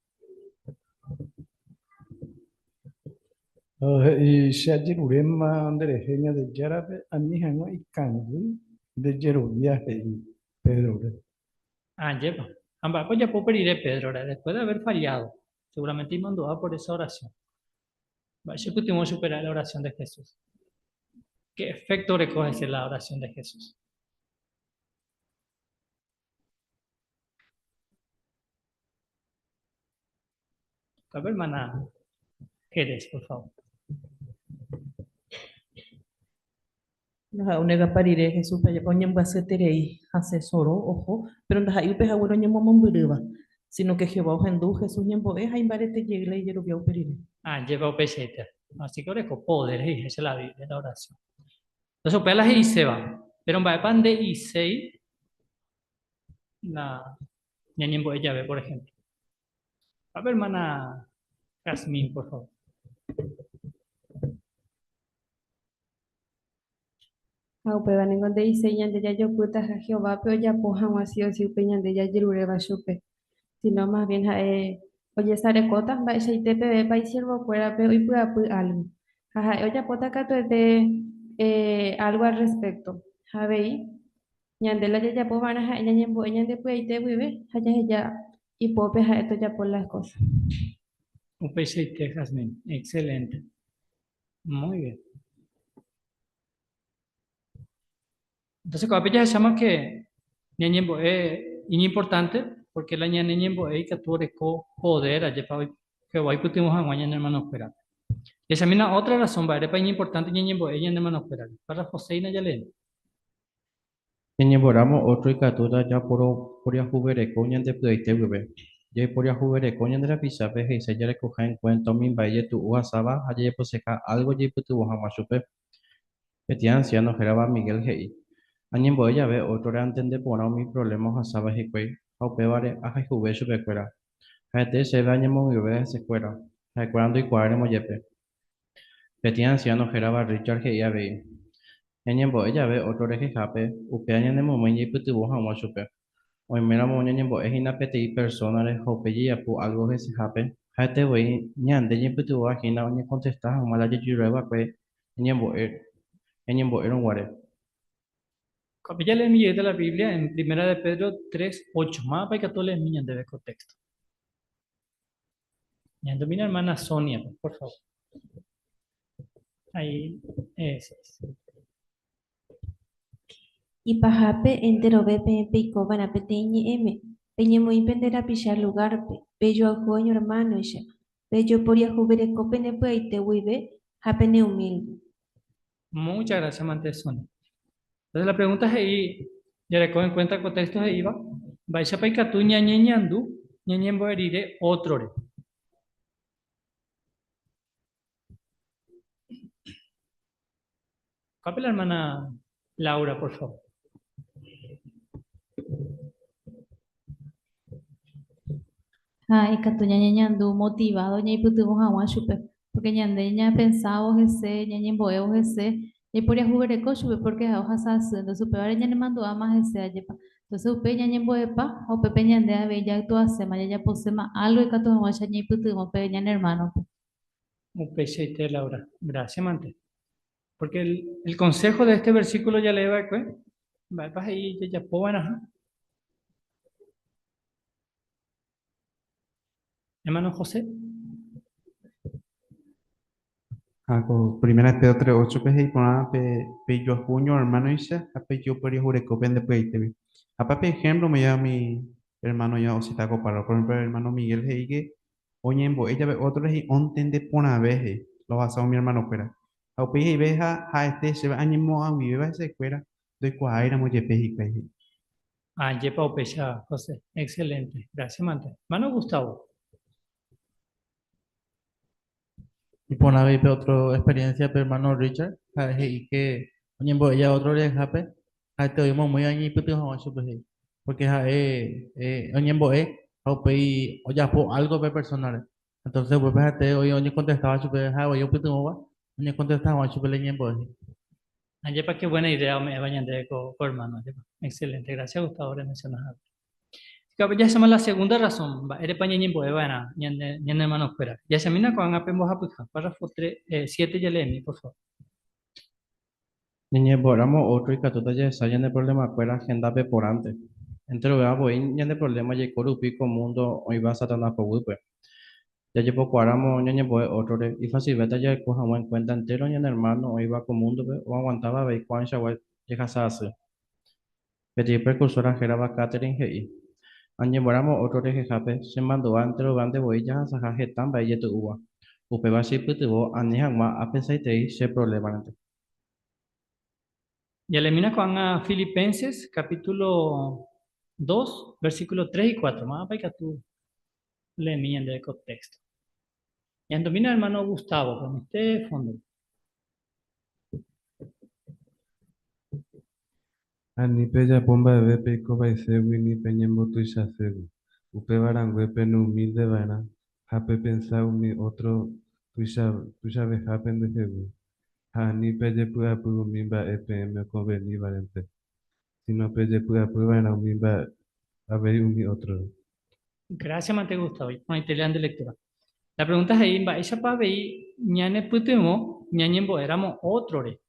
S13: Y Shaji Urema de Genia de Yarabe, Anijano y Kangu de Jerubia y Pedro.
S3: Ah, lleva. Pues ya puedo pedir Pedro, después de haber fallado. Seguramente mandó por esa oración. Vaya que tuvimos que superar la oración de Jesús. ¿Qué efecto recoge la oración de Jesús? A ver, hermana Jerez, por favor.
S10: Una unega parire Jesús para poñen baseterei asesoro ojo pero ndaja ipe hawero ñemo momburuba sino que Jehová ojendu Jesús ñembo haimbarete llegle y yerubia uperire.
S3: Ah, lleva upesete. Así que oreco poder, esa es la Biblia, la oración. Entonces, upelas y se va. Pero en pan de Isei, la ñañembo ella ve, por ejemplo. A ver, hermana Jazmín, por favor.
S9: Aupe van en dice ñande ya yo puta a Jehová, pero ya poja o así o si upe ñande ya yerure va chupe. Sino más bien oye sare cota va ese tepe va y siervo fuera pero y pueda algo. Ajá, oye pota cato de algo al respecto. Javei, ñande la ya po van a ñande ñande puede y te vive, allá ella y pope ja esto ya por las cosas.
S3: Un peseite, Jazmín. Excelente. Muy bien. Entonces, cuando ya llama que ñañembo es importante, porque la ñañembo es que tú eres poder, allá para que hoy putimos a mañana hermano esperar. Y esa misma otra razón, va, es importante ñañembo es hermano esperar. Para José y Nayalén.
S4: Ñeñemboramo otro y catura ya por ya jubereko ñande pyoite bebe. Ya por ya jubereko ñande la pisape y se ya recoja en cuenta min baile tu uasaba, allá poseca algo ya putu hamachupe. Petia anciano geraba Miguel Gei. Añembo ella ve otro re antende pona mi problemas asaba hikwe. Haupevare aja juve chupecuera. Jate se ve añemo mi bebé se cuera. Recuerdo y cuadre moyepe. Petia anciano geraba Richard Gei ave. Ñembo ella ve otro re jape. Upe añene momen y putu hamachupe. Hoy mera moña ñembo es inapetí persona de hopeyi apu algo que se hape. Jate wey ñande ñemputu vagina oñe contestas a mala yureba kwe ñembo era un guare.
S3: Capilla le de la Biblia en Primera de Pedro 3:8. Más para que todos les niños de contexto. Ya domina hermana Sonia, por favor. Ahí, ese es.
S9: Y pajape entero ve pico van a peteñi m. Peñe muy pendera pichar lugar bello al joven hermano ella. Bello por ya jubere copene puede te huive, japene humilde.
S3: Muchas gracias, Mante Sonia. Entonces la pregunta es ahí, ya le cogen en cuenta el contexto de Iva. Vais a pecar tú ñañeñandu, ñañembo heride otro. Cape la hermana Laura, por favor.
S14: Ay, katuña ñañandu motivado ña iputuvo hawa chupe. Porque ñande ña pensado ese, ña ñemboeo ese, y por ya juguereco chupe porque a hoja sas, entonces upe vale ña le mandó a más ese ayepa. Entonces upe ña ñemboepa, o pepe ñande a ver ya tú hace, ma ya posema algo y katu hawa ña iputuvo pe ña hermano.
S3: Un peseite, Laura. Gracias, Mante. Porque el consejo de este versículo ya le va a va a ir ya puedan, ajá. Hermano José.
S1: Primera de Pedro 3:8 pues y pona pe yo junio hermano Isha, pe yo por jureco pende pues te. Apa pe ejemplo me llama mi hermano ya o si está comparado por ejemplo el hermano Miguel Heige, oye ella ve otro y ontende pona veje, lo basado mi hermano fuera. A pe y veja a este se va animo a mi beba se fuera, doy cuaira mo yepe y pe.
S3: Ah, yepa o pecha, José. Excelente. Gracias, Mante. Hermano Gustavo.
S4: Y por una vez otra experiencia de hermano Richard, y que ñembo ella otro le jape. Te oímos muy añi putu hamachupe. Porque ñembo haupei oya po algo pe personal. Entonces pues fíjate hoy oñe contestaba chupe yo putu moba. Oñe contestaba chupe le ñembo.
S3: Ah, yepa, qué buena idea me vayan de hermano. Yepa. Excelente. Gracias, Gustavo, le mencionas algo. Ya se llama la segunda razón. Eres pa ñañimbo de buena, ñande hermano espera. Ya se mina con apemos a puja. Párrafo 7 ya leí, por favor.
S4: Ñembo éramos otro y catuta ya sayan de problema fuera agenda peporante. Entero vea voy ñan de problema y corupi con mundo hoy va satanás por pues. Ya llevo cuaramo ñembo otro y fácil beta ya cojamos en cuenta entero ñan hermano hoy va con mundo o aguantaba ve cuán shawai llega a hacer. Petit precursora geraba Catherine G.I. Añemoramos otro de jape, se mandó antero grande boillas a sajaje tan baile tu uva. Upe va si putuvo anijangma a pesar de ese problema.
S3: Ya le mina con a Filipenses, capítulo 2, versículo 3 y 4. Más para que tú le miren del contexto. Y domina hermano Gustavo, con este fondo.
S15: Anipe ya pomba bebé peco baisegui ni peñembo tuishasegui. Upe barangüepe no humilde vara. Hape pensa umi otro tuisha bejapen de segui. Anipe ye puya pu umimba EPM conveni varente. Sino pe ye puya pu vara umimba abei umi otro.
S3: Gracias, Mate Gustavo. No hay de lectura. La pregunta es ahí, va, ella para ver, ñane putimo, ñañembo, éramos otro re.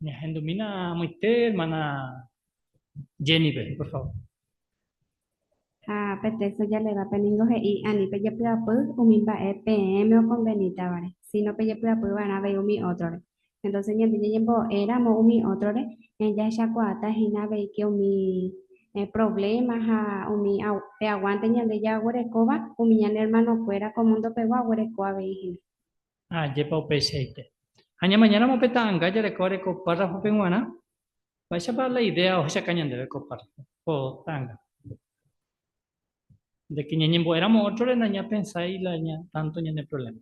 S3: Ñajen domina muite, hermana Jennifer, por favor.
S16: Peteso ya le va peningo y ani peye pida pues umimba PM o convenita vale si no peye pida pues van a ver umi otro re. Entonces ñe tiempo éramos umi otro re en ya esa cuata hina ve que umi problemas a umi te aguante ñe de ya huerecoba umi ñe hermano fuera como un dope gua huerecoa ve hina.
S3: Yepa upecheite. Aña mañana mo petanga, ya recorre con párrafo penguana. Vaya para la idea, o sea, cañan debe copar. O tanga. De que ñeñembo éramos otro re naña pensáis la ña tanto ñe problema.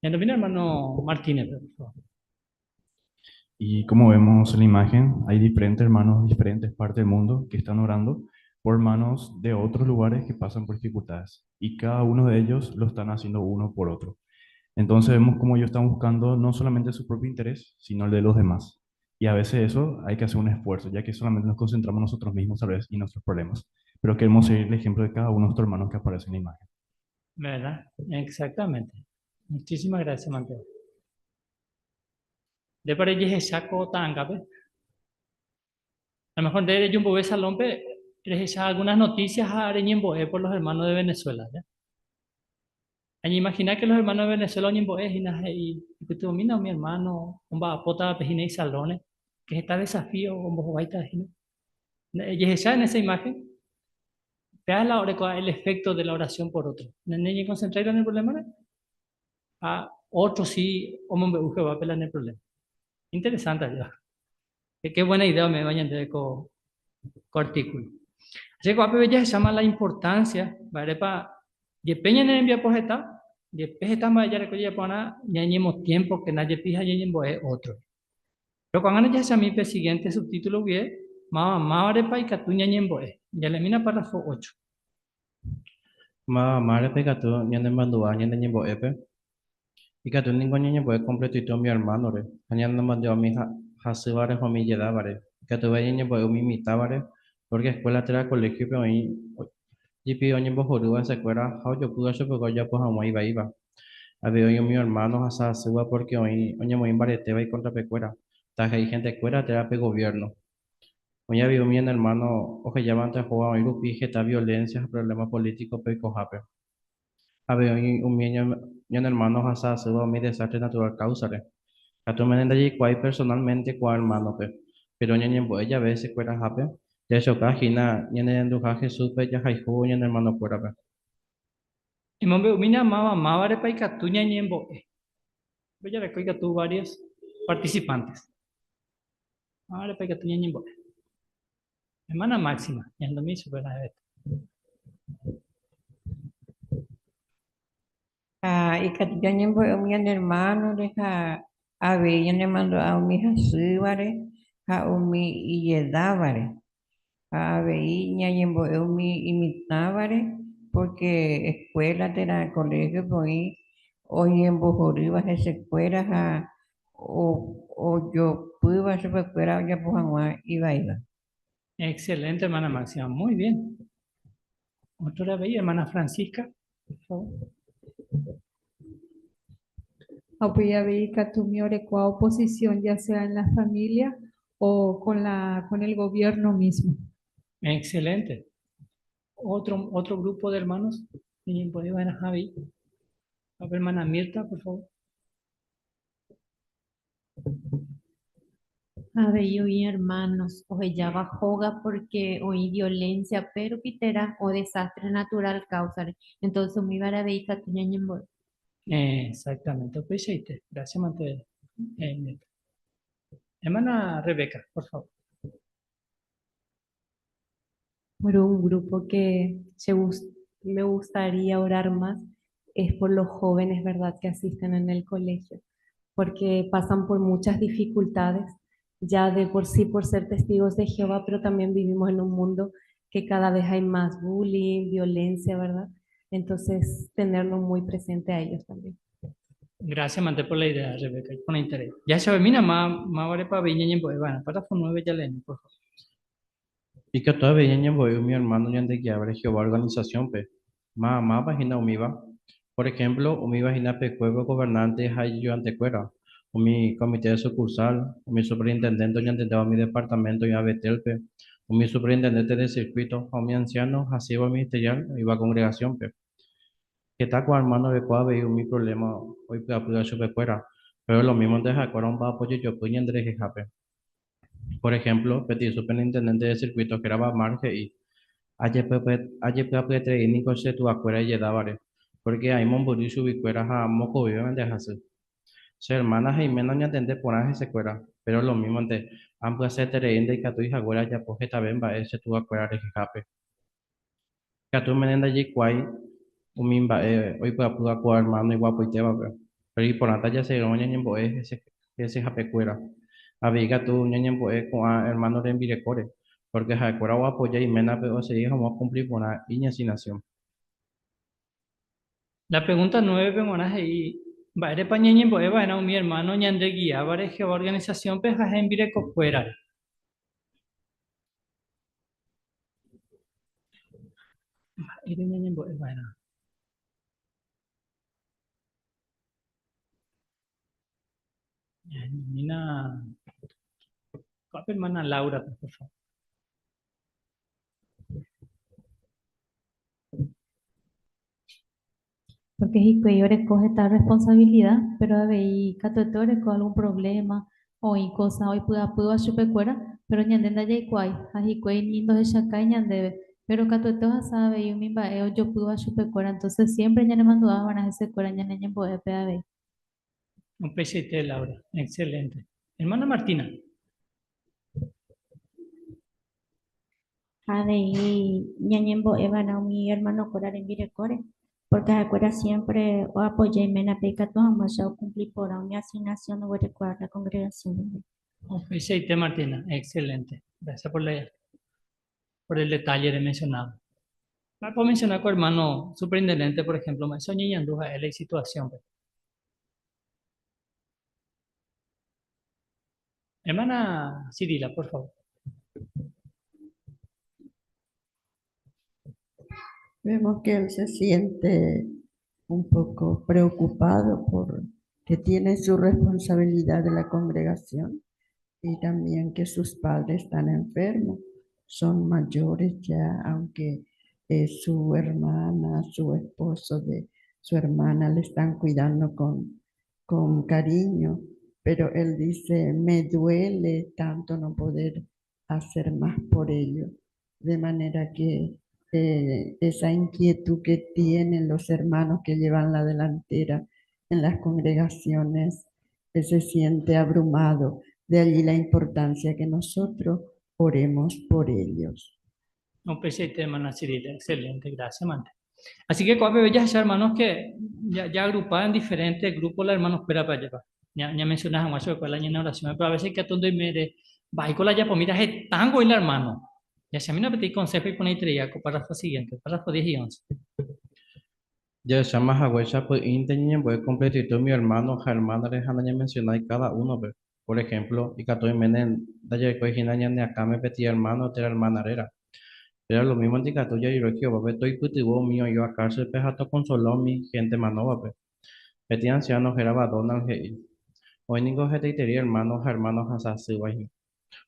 S3: Ya no viene hermano Martínez, por favor.
S17: Y como vemos en la imagen, hay diferentes hermanos de diferentes partes del mundo que están orando por hermanos de otros lugares que pasan por dificultades. Y cada uno de ellos lo están haciendo uno por otro. Entonces vemos cómo ellos están buscando no solamente su propio interés, sino el de los demás. Y a veces eso hay que hacer un esfuerzo, ya que solamente nos concentramos nosotros mismos a veces y nuestros problemas. Pero queremos seguir el ejemplo de cada uno de nuestros hermanos que aparece en la imagen.
S3: ¿Verdad? Exactamente. Muchísimas gracias, Mateo. De para ella saco tanga, ¿ves? A lo mejor de Jumbo ve salón, les algunas noticias a Areñemboé por los hermanos de Venezuela, ¿ya? Ahí imagina que los hermanos de Venezuela Ñemboé y que tu mina mi hermano, un pota pejina y salones, que está desafío, un bojo baita, y esa en esa imagen, te da el efecto de la oración por otro. ¿Ni concentrar en el problema? A otro sí, como me busca va a pelar en el problema. Interesante, ya. Qué buena idea me vayan de artículo. Así que ya se llama la importancia, ¿vale? Para peña en envía por esta, esta más ya recoge para ñañemos tiempo que nadie pija ñañembo es otro. Pero cuando ya se llama el siguiente subtítulo que más vale para y catu ñañembo es. Ya le mina párrafo 8.
S4: Mare pegatu, ñande mandua, ñande ñembo epe. Y que tú ningún niño puede completar mi hermano, re. Mañana mandó a mi hasibare familia davare. Que tú vayas niño puede mi mitavare. Porque escuela te da colegio, pero ahí. Y pido niño por esa escuela. How yo pude hacer porque ya pues a muy iba. A ver, hoy mi hermano hasa suba porque hoy muy embarete va y contra pecuera. Taja hay gente escuela te da pe gobierno. Hoy ya vio mi hermano, o que llaman te juega hoy rupi, que está violencia, problemas políticos, pe cojape. A ver, hoy un niño hermano hasa suba mi desastre natural causare. A tu manera allí cuál personalmente cuál hermano pe. Pero ñañe pues ella ve se cuera jape. Ya eso cajina, ñañe enduja Jesús pe ya jaihu ñañe hermano cuera pe.
S3: Y mombe mina más vale para y catu ñañembo es. Ya recoge tú varios participantes. Más vale para y catu ñañembo es. Hermana máxima, ya no me supera esto.
S18: Y que yo ñembo mi hermano deja a ver yo le mando a mi hasubare a mi y yedavare a ver ña ñembo mi imitavare porque escuela de la colegio pues hoy en Bojoriba esa escuela o yo pude hacer escuela ya pues iba.
S3: Excelente, hermana máxima, muy bien. Otra vez, hermana Francisca, por favor.
S5: Apoya ver tu cuál oposición, ya sea en la familia o con el gobierno mismo.
S3: Excelente. Otro grupo de hermanos. ¿Quién puede ver a Javi? A ver, hermana Mirta, por favor.
S14: A ver, yo y hermanos, o ella bajoga porque hoy violencia, pero pitera o desastre natural causar. Entonces, mi barabeika tu ñañembo.
S3: Exactamente. Gracias, Mante. Hermana Rebeca, por favor.
S9: Por un grupo que me gustaría orar más es por los jóvenes, ¿verdad?, que asisten en el colegio, porque pasan por muchas dificultades, ya de por sí por ser testigos de Jehová, pero también vivimos en un mundo que cada vez hay más bullying, violencia, ¿verdad? Entonces, tenerlo muy presente a ellos también.
S3: Gracias, Mante, por la idea, Rebeca, y por el interés. Ya se mira, más vale para ver, ñañe, pues, bueno, para fue 9 ya leen, por favor.
S4: Y que todavía ñañe voy mi hermano ya de que abre Jehová organización pe. Más vagina umiva. Por ejemplo, umi vagina pe cuervo gobernante hay yo ante cuera. Mi comité de sucursal, mi superintendente ya ante mi departamento ya betelpe. Mi superintendente de circuito, mi anciano, así va ministerial, iba congregación pe. Que tal cual hermano de cuál veo mi problema hoy para poder subir fuera. Pero lo mismo deja acuerdo un papo yo puño entre jejape. Por ejemplo, petit superintendente de circuito que era marge y AYP técnico se tu acuerda y dávare. Porque hay mon buri subir fuera a moco vive de hacer. Se hermana Jimena ni atende por aje se cuera. Pero lo mismo de amplia se te reinde y que tu hija abuela ya poje también va ese tu acuerda de jejape. Que tu menenda y cuai umimba hoy pueda puda cuadrar hermano igual pues te va a ver. Pero y por nada ya se roña en boe ese japecuera. Abiga tu ñaña en boe con hermano de envirecore. Porque japecuera o apoya y mena pero se dijo vamos a cumplir con la iñacinación.
S3: La pregunta 9, pemonas, ahí, va, eres pa ñañe, pues, va, mi hermano, ñande guía, va, eres Jehová organización, pues, jaje, en vireco fuera. Eres ñañe, pues, va, Nina, hermana Laura, por favor.
S14: Porque si coge tal responsabilidad, pero a ver, y catotores con algún problema o y cosa hoy pueda chupe cuera, pero ñandenda ya igual, así que nindo de chaca y ñandebe, pero catotos sabe y mi baeo yo puedo chupe cuera, entonces siempre ya le mando a van a ese cuera ñande ñen puede ver.
S3: Un PCT, Laura, excelente. Hermana Martina.
S6: A ver, ñañembo Eva, mi hermano corar en Virecore, porque acuerda siempre o apoyé y mena peca todo, más yo cumplí por mi asignación, no voy a recordar la congregación.
S3: Un PCT, Martina, excelente. Gracias por el detalle de mencionado. Puedo mencionar con hermano superintendente, por ejemplo, me soñé y anduja en la situación. Hermana Cirila, por favor.
S7: Vemos que él se siente un poco preocupado por que tiene su responsabilidad de la congregación y también que sus padres están enfermos, son mayores ya, aunque su hermana, su esposo de su hermana le están cuidando con cariño, pero él dice, me duele tanto no poder hacer más por ellos, de manera que esa inquietud que tienen los hermanos que llevan la delantera en las congregaciones, se siente abrumado. De allí la importancia que nosotros oremos por ellos.
S3: Un PCT, hermana Cirila, excelente, gracias, Mante. Así que cuando veas hermanos que ya agrupaban en diferentes grupos, los hermanos espera para llevar. Ya mencionas a Macho con la llena oración, pero a veces que a todo y me de, va y con la ya, pues mira, es tango y el hermano. Ya se me no pedí consejo y con el triaco, párrafo siguiente, párrafo 10 y 11.
S4: Ya llama a huecha pues intenyen voy completito mi hermano, hermana de Hannah ya mencioné cada uno, pe. Por ejemplo, y que menen, da ya que hinaña ne acá me petí hermano, te hermana era lo mismo en que ya yo que va estoy putivo mío yo a cárcel pejato consoló mi gente manova, pe. Petí anciano era Donald G. Hoy ningo gente itería hermanos asasi guay.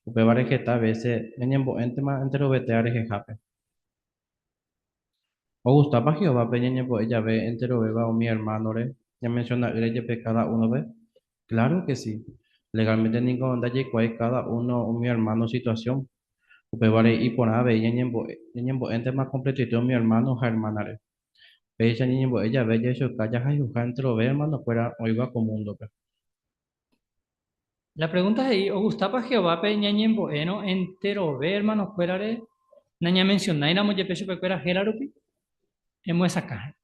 S4: Upe vare que esta veces en ente entero veteares que jape. O gustaba Jehová peñeñe pues ella ve entero beba o mi hermano re. Ya menciona ella pe cada uno ve. Claro que sí. Legalmente ninguno anda cuál cada uno o mi hermano situación. Upe vare y por ave ñeñembo ente más completito mi hermano o hermana re. Ella ñeñembo ella ve ya eso calla jayuja entero ve hermano fuera oiga comundo pe.
S3: La pregunta es ahí, ¿o gustaba Jehová peñañe en bueno entero ve hermanos fuera de naña mencionar y la molle pecho que era Gerarupi? Hemos esa caja.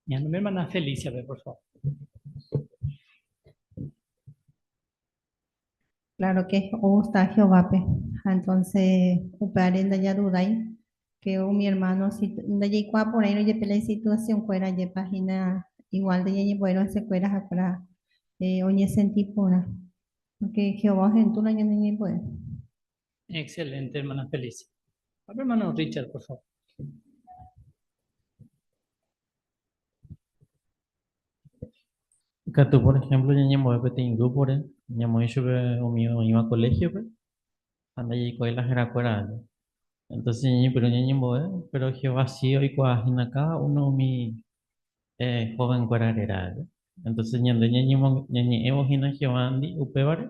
S3: Ñande mi hermana Felicia, ve, por favor.
S11: Claro que está Jehová, pe. Entonces, uparenda ya dudai que mi hermano, si de allí por ahí no lleve la situación fuera de página igual de allí bueno se fuera para oye sentir pura. Porque Jehová en tu año ni puede.
S3: Excelente, hermana Felicia. A ver, hermano Richard, por favor.
S4: Que tú, por ejemplo, ya ñamo de en grupo, ñamo hecho que o mío iba a colegio, anda y con las era fuera. Entonces, pero ñamo, pero Jehová sí hoy cuajina acá, uno mi joven cuararera. Entonces, ñamo, ñañe evo hina Jehová andi, upebare,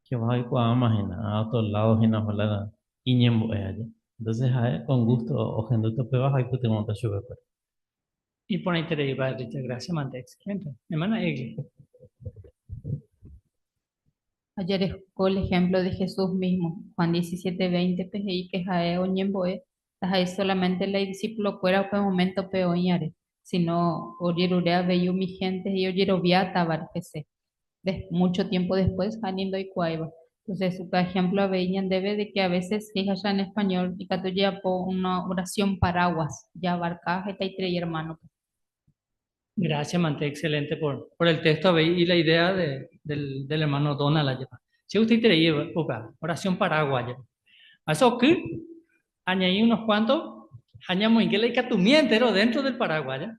S4: Jehová hoy cuajama hina, a otros lados hina holada, y ñamo allá. Entonces, con gusto, o gente te pebas, ahí pues te montas su bebé.
S3: Y por ahí te iba, Richard, gracias, mante. Excelente. Hermana Egli.
S14: Ayer escuchó el ejemplo de Jesús mismo, Juan 17:20, PGI, que jae oñemboe, jae solamente la discípulo fuera por momento peoñare, sino oyerurea veio mi gente y oyerovia tabar mucho tiempo después, janindo y cuaiba. Entonces, por ejemplo, veían debe de que a veces que ya en español y que ya por una oración paraguas, ya abarca eta y tres hermanos.
S3: Gracias, Mante, excelente por el texto y la idea del hermano Donald allá. Si usted lleva, oración paraguaya. Eso que añadí unos cuantos, añadimos en que le catumía entero dentro del paraguaya.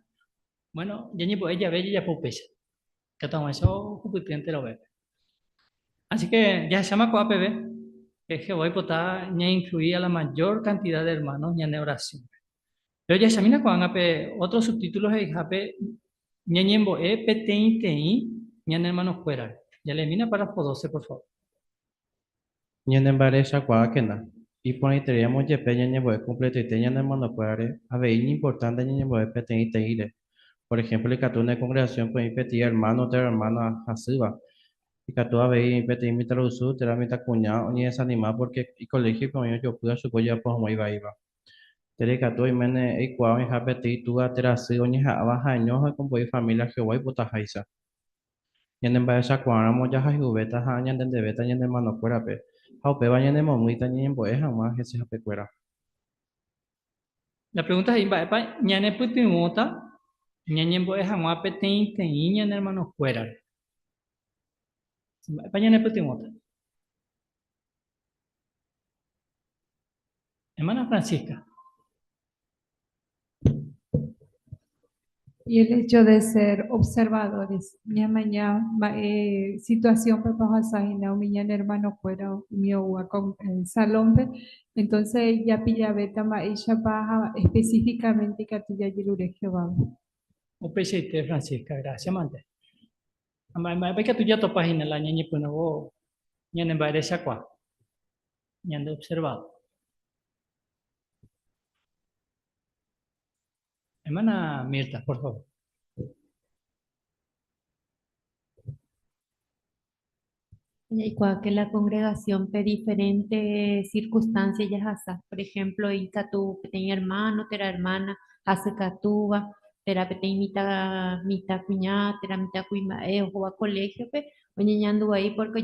S3: Bueno, ya ni pues ella ve, ya pues pesa. Que estamos eso, completamente lo ve. Así que ya se llama COAPB, que Jehová está ya incluía la mayor cantidad de hermanos ya en oración. Pero ya se mina con otros subtítulos de Jape. Ñañembo PTI, ñan hermanos fuera. Ya le mina para 12, por favor.
S4: Ñande bare shakwa kenda. Y por ahí teníamos yepe ñañembo completo y te ñande mano cuare. A ver, importante ñañembo PTI te ire. Por ejemplo, el catún de congregación con IPT hermano de hermana Hasiba. Y catú a ver IPT mi traducción, te la mitad cuñado, ni desanimado porque el colegio con ellos yo pude su ya pues muy iba. Tere catú y mene y cuau y HPT tu a terasi o ni baja años con boy familia que voy puta jaisa. Ñande bare shakwa mo ya jubeta ha ñande de beta ñande mano cuera pe. Haupe baña de momuita ñembo es jamás ese jape cuera.
S3: La pregunta es, ñane putimota, ñañembo es jamás PTI, ñan hermanos fuera. Ñane putimota. Hermana Francisca.
S5: Y el hecho de ser observadores, situación para pasar y no mi hermano fuera mi con el salón, entonces ya pilla beta ma ella baja específicamente que tú ya yirure Jehová.
S3: O PCT Francisca, gracias, mante. Ve que tú ya tu página la ñañe pues no vos, ñane va de shakwa, ñande observado. Hermana Mirta, por favor.
S14: Y que la congregación por diferentes circunstancias ya hasa, por ejemplo, Icatu, que tenía hermano, tera hermana, hace catuba, tera peteñ mita cuñada, tera mita cuima, o a colegio, oye, ñandu ahí porque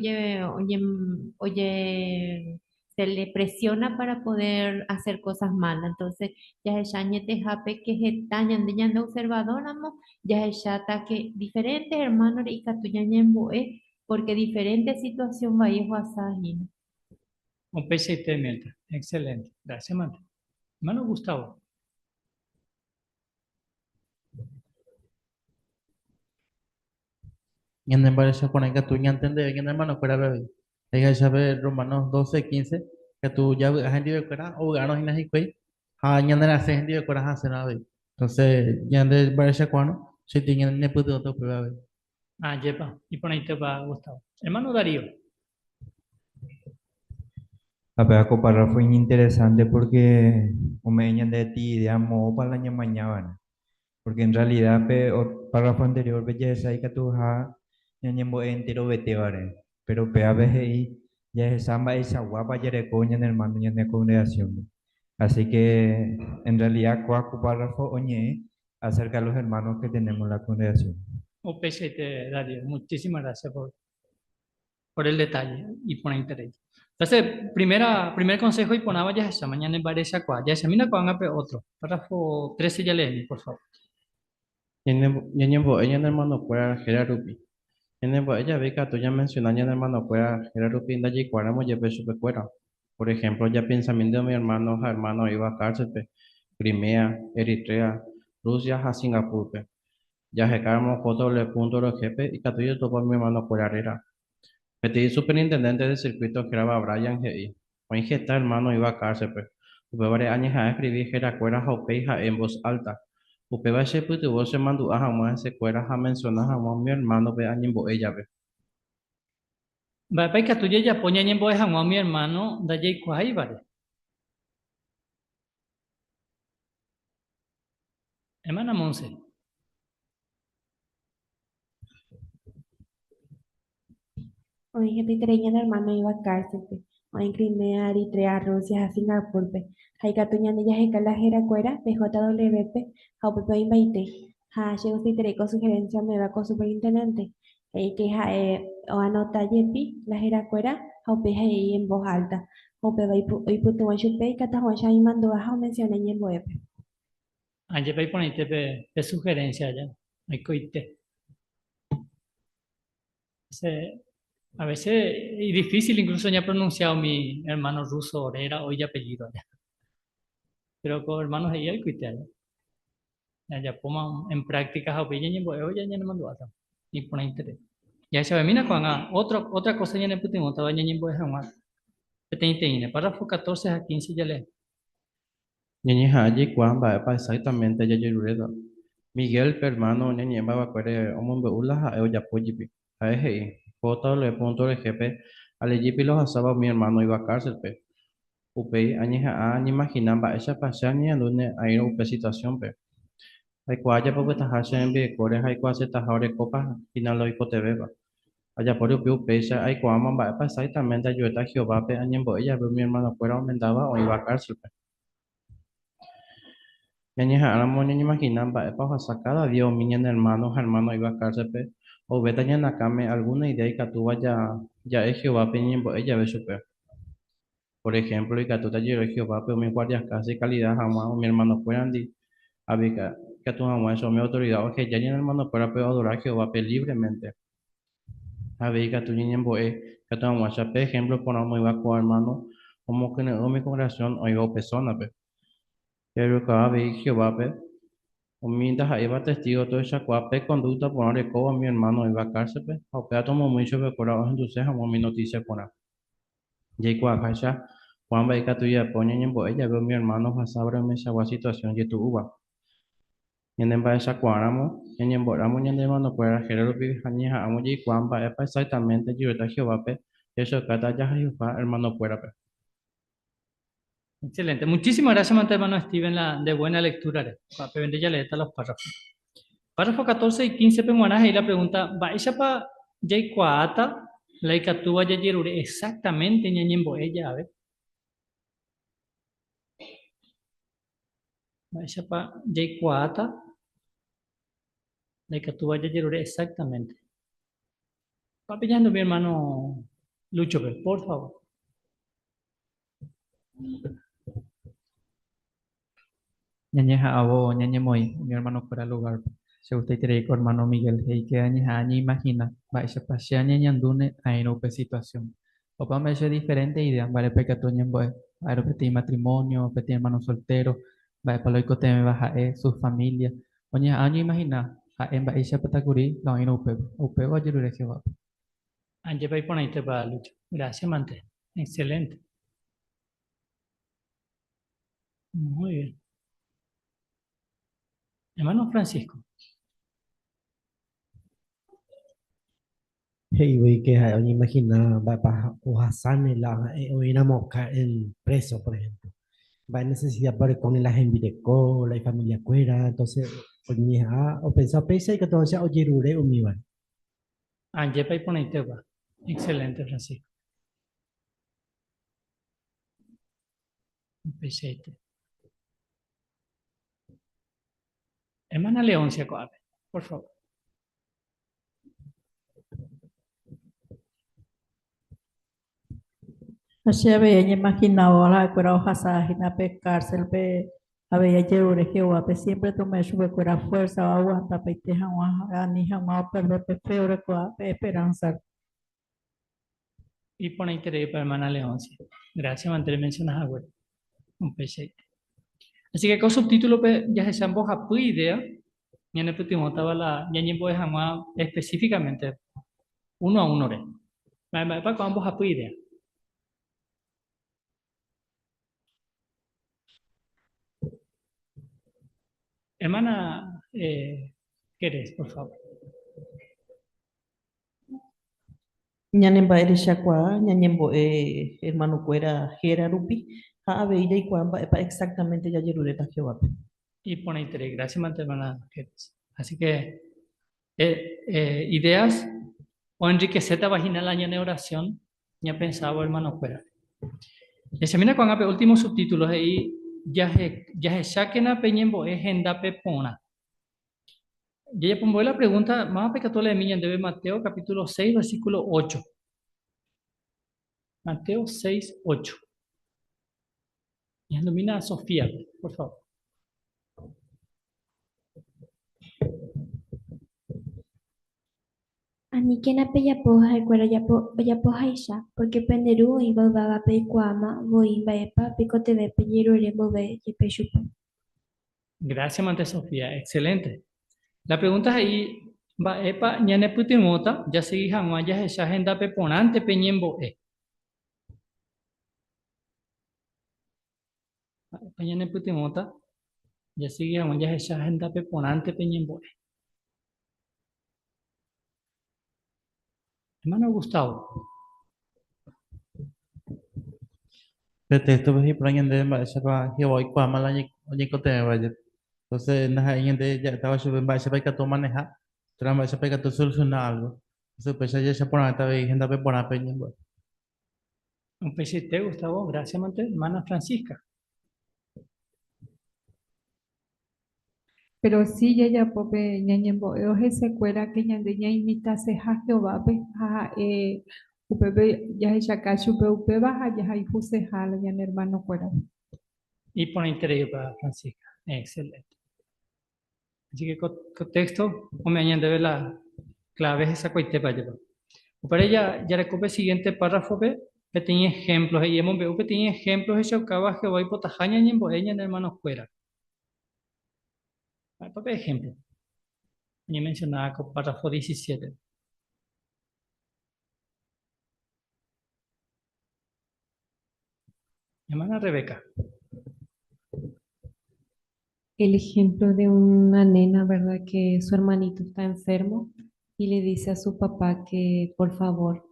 S14: oye, se le presiona para poder hacer cosas malas. Entonces, ya es te jape que es tan ñande observador, amo, ya es que diferentes hermanos y catuñañembo, porque diferente situación va a ir a pasar.
S3: Un PCT Mirta, excelente. Gracias, mante. Hermano Gustavo.
S4: Ñande bare shakwa que tú ya entendés, ñande hermano fuera bebé. Ella sabe Romanos 12:15, que tú ya has entendido que era o ganos y najiquei. Ha ñande la se entendido que era hacer nada. Entonces, ñande bare shakwa no, si te ñande puto otro bebé.
S3: Ah, yepa. Y por ahí te va Gustavo. Hermano Darío.
S19: A pedazo párrafo interesante porque me de ti de amo para la mañana, porque en realidad o párrafo anterior belleza y que tú has ñembo entero vete vale, pero pe a veces ahí ya es samba esa guapa ya de coña en hermano ya de congregación, así que en realidad cuatro párrafo oñe acerca de los hermanos que tenemos en la congregación.
S3: Upeshete, Darío, muchísimas gracias por el detalle y por el interés. Entonces, primer consejo y ponaba ya esa mañana en Baresha Kwa. Ya esa mina Kwa otro. Párrafo 13 ya leí, por favor.
S4: Ñañembo, ella en hermano fuera Gerarupi. Ñañembo, ella ve que tú ya mencionas en hermano fuera Gerarupi en Dayi Cuáramo ya ve supe fuera. Por ejemplo, ya pensamiento de mi hermano iba a cárcel, pe, Crimea, Eritrea, Rusia, a Singapur, pe. Ya se carmo foto le punto los jefes y que yo topo mi hermano fuera Herrera. Petí superintendente del circuito que era Brian G.I. Hoy que está hermano iba a cárcel, pues. Upe varios años a escribir que era cuera jaupeja en voz alta. Upe va a ser puto vos se mandó a jamás se cuera a mencionar jamás mi hermano ve año en ella ve.
S3: Va a que tú ya poña en boe a mi hermano, da ya Kwa ahí, vale. Hermana Monse.
S16: Hoy gente itereña hermano iba a cárcel. Hoy en Crimea, Eritrea, Rusia, a Singapur. Haikatuña de ella la jera cuera, PJWP, Haupepe Invaite. Ha llegó si con sugerencia me va con superintendente. Que o anota yepi, la jera cuera, Haupeja ahí en voz alta. Haupe va y puto chupe, y catahuacha y mandó a mencionar en web.
S3: Anje pa ponete pe sugerencia ya. Hay coite. A veces es difícil incluso ya pronunciado mi hermano ruso Orera o ya apellido ya. Pero con hermanos ahí hay coite ya pongan en práctica a ya ya no mando ata y pone interés. Ya se ve mira con otra cosa ya no putin otra ya ni voy a jamás. Te párrafo 14 a 15 ya le.
S4: Ñañeja allí cuán va a exactamente ya yerureda. Miguel hermano ñañemba va a cuere omumbe ula a ya pojipi. A eje foto le punto de jefe ale jipi los asaba mi hermano iba a cárcel pe. Upei añeja a ni imaginaba esa pasar ni andune a ir upe situación pe. Hay cuaya porque tajarse en core hay cuase tajare copa final lo hipotebeba. Allá por upe pesa hay cuama va a exactamente ayuda a Jehová pe añembo ella ve mi hermano fuera aumentaba o iba a cárcel pe. Ñañeja aramo ñañe imaginan va para sacada Dios mi ñan hermano iba a cárcel pe. O veta ñanacame alguna idea y que tú ya es Jehová pe ñembo ella ve super. Por ejemplo, y que tú te lleves Jehová, pero mi guardias casi calidad jamás, o mi hermano fueran di, a ver que tú jamás son mi autoridad, o que ya ni el hermano fuera pero adorar a Jehová pe libremente. A ver que tú ni en boe, que tú jamás, por ejemplo, ponamos iba con hermano, como que en mi congregación, o iba persona, pe. Pero cada vez Jehová, pe, o mientras ahí va testigo, todo esa pe conducta por de coba mi hermano iba a cárcel, pe, o que tomo mucho pe por abajo, entonces jamás mi noticia por ahí. Y cuando Juan va a tuya ponen en ella veo mi hermano pasaba en esa situación y tu uva. Y en va esa cuáramo, en borramos y en hermano puede hacer lo que jañeja amo y Juan va a exactamente yo está Jehová pe. Eso cata ya Jehová hermano fuera pe.
S3: Excelente. Muchísimas gracias, mante hermano Steven, de buena lectura. Para ya leer los párrafos. Párrafo 14 y 15 penguanas ahí la pregunta, ¿va ella para Jay Cuata? La icatúa ya yerure exactamente ñañembo ella, a ver. ¿Va ella para Jay Cuata? La icatúa ya yerure exactamente. Va pillando mi hermano Lucho, por favor.
S20: Ñañeja abo, ñañe moi, mi hermano fuera al lugar. Se usted quiere con hermano Miguel, y que añeja, añe imagina, va a ser pasia ñañandune a en ope situación. O para me diferente idea, vale, peca tu ñembo, a repetir matrimonio, pedir hermano soltero, va a palo y cote me baja su familia. Oñe, añe imagina, a en va a ser patacuri, no en upe va a llegar a va.
S3: Anje va a ponerte para Lucho. Gracias, mante. Excelente. Muy bien. Hermano Francisco.
S21: Hey, güey, que hay imagina, va para o Hassan, o éramos el preso, por ejemplo. Va en necesidad para con la gente de la familia cuera, entonces, pues ni o pensar pesa y que todo sea oye, rure o mi van.
S3: Anje va a ponerte para. Excelente, Francisco. Empecé. Hermana Leoncia Coape, por favor.
S2: Así había imaginado la cuera hojasa na pe cárcel pe había llevado Jehová pe siempre tomé su cuera fuerza aguanta pe te jamás ni jamás perder pe feo pe esperanza.
S3: Y por interés para hermana Leoncia. Gracias, mantener mencionas a Güey. Un peseite. Así que con subtítulo ya se han boja pu idea. Ya en el último estaba la ya ni voy a jamás específicamente uno a uno. Para con boja pu idea. Hermana, ¿querés, por favor?
S10: Ñanemba eresha kwa, ñañembo hermano cuera jera rupi, ha aveilla y cuamba epa exactamente ya yerureta Jehová.
S3: Y pone interés. Gracias, mantener hermana. ¿Querés? Así que ideas o enriquecer la vaginal año de oración, ya pensaba hermano fuera. Y se mira con el último subtítulo ahí, ya se saquen a peñembo es endape pona. Y ella pongo la pregunta, más pecatola de miña debe Mateo capítulo 6, versículo 8. Mateo 6, 8. Y domina a Sofía, por favor.
S16: Ani que na peya poja y cuera ya poja isha, porque penderu y bababa pe cuama, voy baepa, picote de peyero le bobe y pechupa.
S3: Gracias, Mante Sofía. Excelente. La pregunta es ahí, va epa, ñane putimota, ya se hija, ya esa agenda peponante peñembo ñane putimota, ya se hija, ya esa agenda peponante peñembo Hermano Gustavo.
S4: Pretexto pues y por ahí ande esa pa que voy kwa mala ni cote vaya. Entonces na ahí ande ya estaba yo en base para que tú manejar, trama esa para que tú solucionar algo. Entonces pues ya se pone esta vez gente pe pona peña.
S3: Un pesite, Gustavo. Gracias, Mante. Hermana Francisca.
S5: Pero sí, ya pope ñañembo eoje se cuera que ñandeña imita se ja Jehová pe ja upepe ya se chaca chupe upe baja ya hay juse jala ya hermano cuera.
S3: Y pone interés para Francisca. Excelente. Así que contexto, o me añade la clave es esa coite para llevar. Para ella, ya recoge el siguiente párrafo que tiene ejemplos. Y hemos visto que tiene ejemplos de Chaucaba, Jehová y Potajaña y en Boeña en hermanos fuera. Para ejemplo. Ya mencionaba con párrafo 17. Hermana Rebeca.
S9: El ejemplo de una nena, ¿verdad? Que su hermanito está enfermo y le dice a su papá que por favor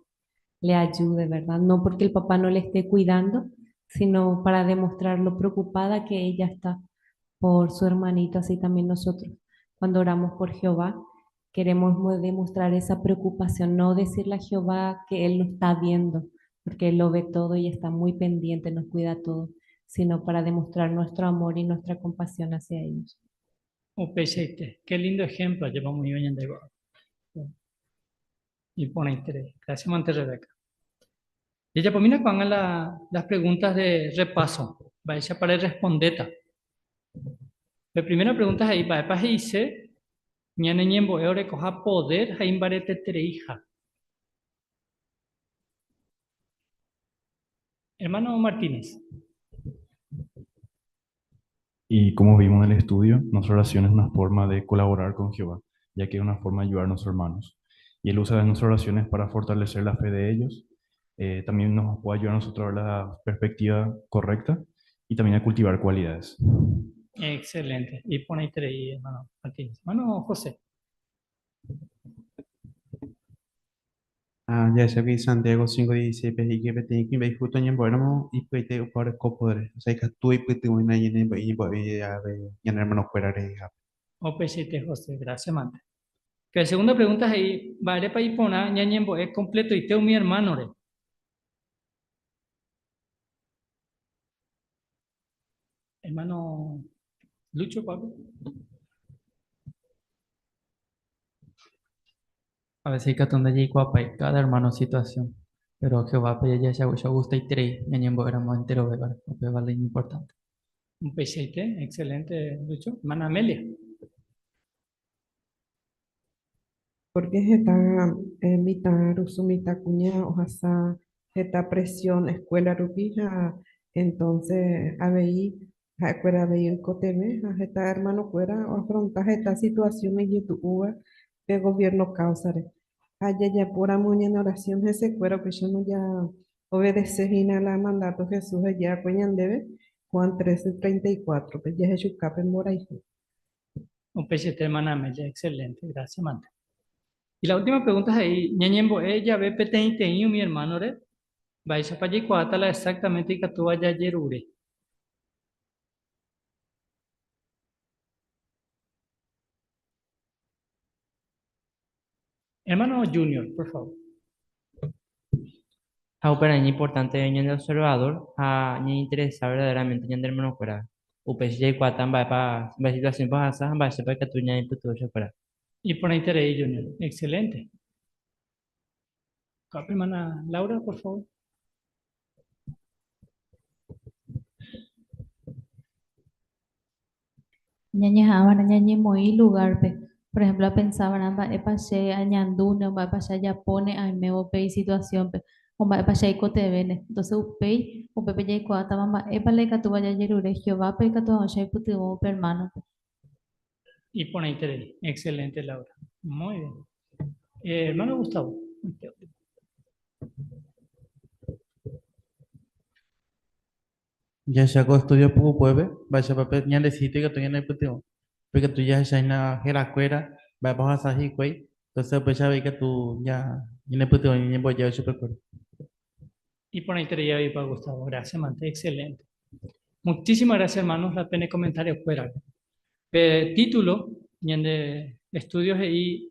S9: le ayude, ¿verdad? No porque el papá no le esté cuidando, sino para demostrar lo preocupada que ella está por su hermanito, así también nosotros. Cuando oramos por Jehová, queremos demostrar esa preocupación, no decirle a Jehová que Él lo está viendo, porque Él lo ve todo y está muy pendiente, nos cuida todo, sino para demostrar nuestro amor y nuestra compasión hacia ellos.
S3: O peseite. Qué lindo ejemplo. Llevamos muy bien de y pone interés. Gracias, Mante Rebeca. Y ella pues mira con las preguntas de repaso. Va a para respondeta. La primera pregunta es ahí, va a dice, ñane ñembo eore coja poder, hain barete hija. Hermano Martínez.
S17: Y como vimos en el estudio, nuestra oración es una forma de colaborar con Jehová, ya que es una forma de ayudar a nuestros hermanos. Y Él usa nuestras oraciones para fortalecer la fe de ellos. También nos puede ayudar a nosotros a ver la perspectiva correcta y también a cultivar cualidades.
S3: Excelente. Y pone ahí, hermano Martínez. Hermano José.
S1: Ya sé que Santiago 5:16 pues y que tiene que ver justo en bueno y pues te por copoder. O sea que tú y pues te voy a ir en ya ve ya hermano fuera de
S3: O pesite José. Gracias, Mante. Que la segunda pregunta es ahí, vale para ir poner ñañembo es completo y teo mi hermano re. Hermano Lucho, Pablo.
S20: A veces hay que atender y cuapa cada hermano situación. Pero Jehová pues ya gusta y trei, ñañembo era más entero vegar, o vale importante. Un peixeite, excelente, Lucho. Hermana Amelia.
S12: Porque está mitad ruso, mitad cuña, o sea, está presión, escuela rupija, entonces, a ver, a cuera ver en coteme, a esta hermano cuera, o afrontar esta situación en YouTube, el gobierno causare. Allá ya pura muña en oración, ese cuero que yo no ya obedece y la mandato Jesús, ya cuñan debe, Juan 13:34, pues ya Jesús capen mora hijo.
S3: Un peixeite, hermana Amelia, excelente, gracias, Manta. Y la última pregunta es ahí, ñañembo, ella ve peteño, mi hermano, ¿re? Vais a allí cuátala exactamente y que tú vayas ayer, ure. Hermano Junior, por favor.
S8: Para mí importante en el observador, a mí interesa verdaderamente en el hermano fuera. Upes ya cuatan va para situación pasa, va a ser para que tú ya imputo yo fuera.
S3: Y por ahí interés, Junior. Excelente. Hermana Laura, por favor.
S14: Ñaña ahora ñaña muy lugar pe. Por ejemplo, pensaba namba e pasé a ñandune, va a pasar ya pone a meo pe situación pe. O va a pasar y cote vene. Entonces upei, upepe ya cuata mamba e pale que tu vaya yerure Jehová pe que tu vaya putu hermano.
S3: Y por ahí interés. Excelente, Laura. Muy bien. Hermano Gustavo.
S4: Ya se hago estudio poco puede, vaya papel ya necesito que tú ya no hay puteo, porque tú ya se na hera cuera, va a pasar así güey, entonces pues ya ve que tú ya no hay puteo ni voy a super cuero.
S3: Y por ahí interés ya vi para Gustavo. Gracias, Mante. Excelente. Muchísimas gracias, hermanos. La pena comentarios fuera. Título, de estudios y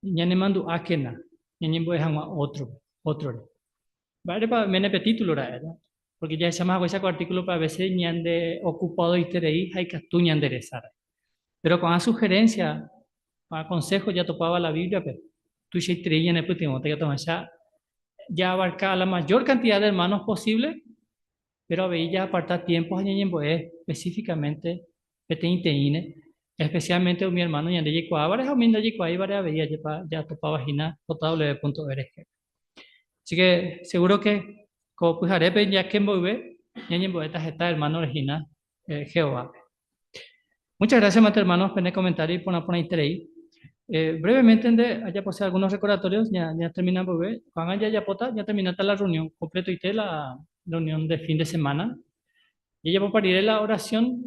S3: ya ne mando akena, ya ne voy a otro. Vale, para menepe título era, porque ya se llama ese artículo para veces ñan de ocupado y terei hay que tú ñan enderezar. Pero con la sugerencia, para consejo ya topaba la Biblia, pero tú ya terei en el último, te ya abarca la mayor cantidad de hermanos posible, pero a ver ya apartar tiempos en específicamente peteine, especialmente mi hermano ñan de Yeco Álvarez o mi de Yeco Álvarez veía ya topaba gina .org. Así que seguro que como pues haré ya que envolver ya en esta hermano Regina Jehová. Muchas gracias, mate hermanos, por el comentario y por la interés. Brevemente, haya posee algunos recordatorios, ya terminamos, cuando ya terminada la reunión completa y la reunión de fin de semana. Y ya para ir la oración,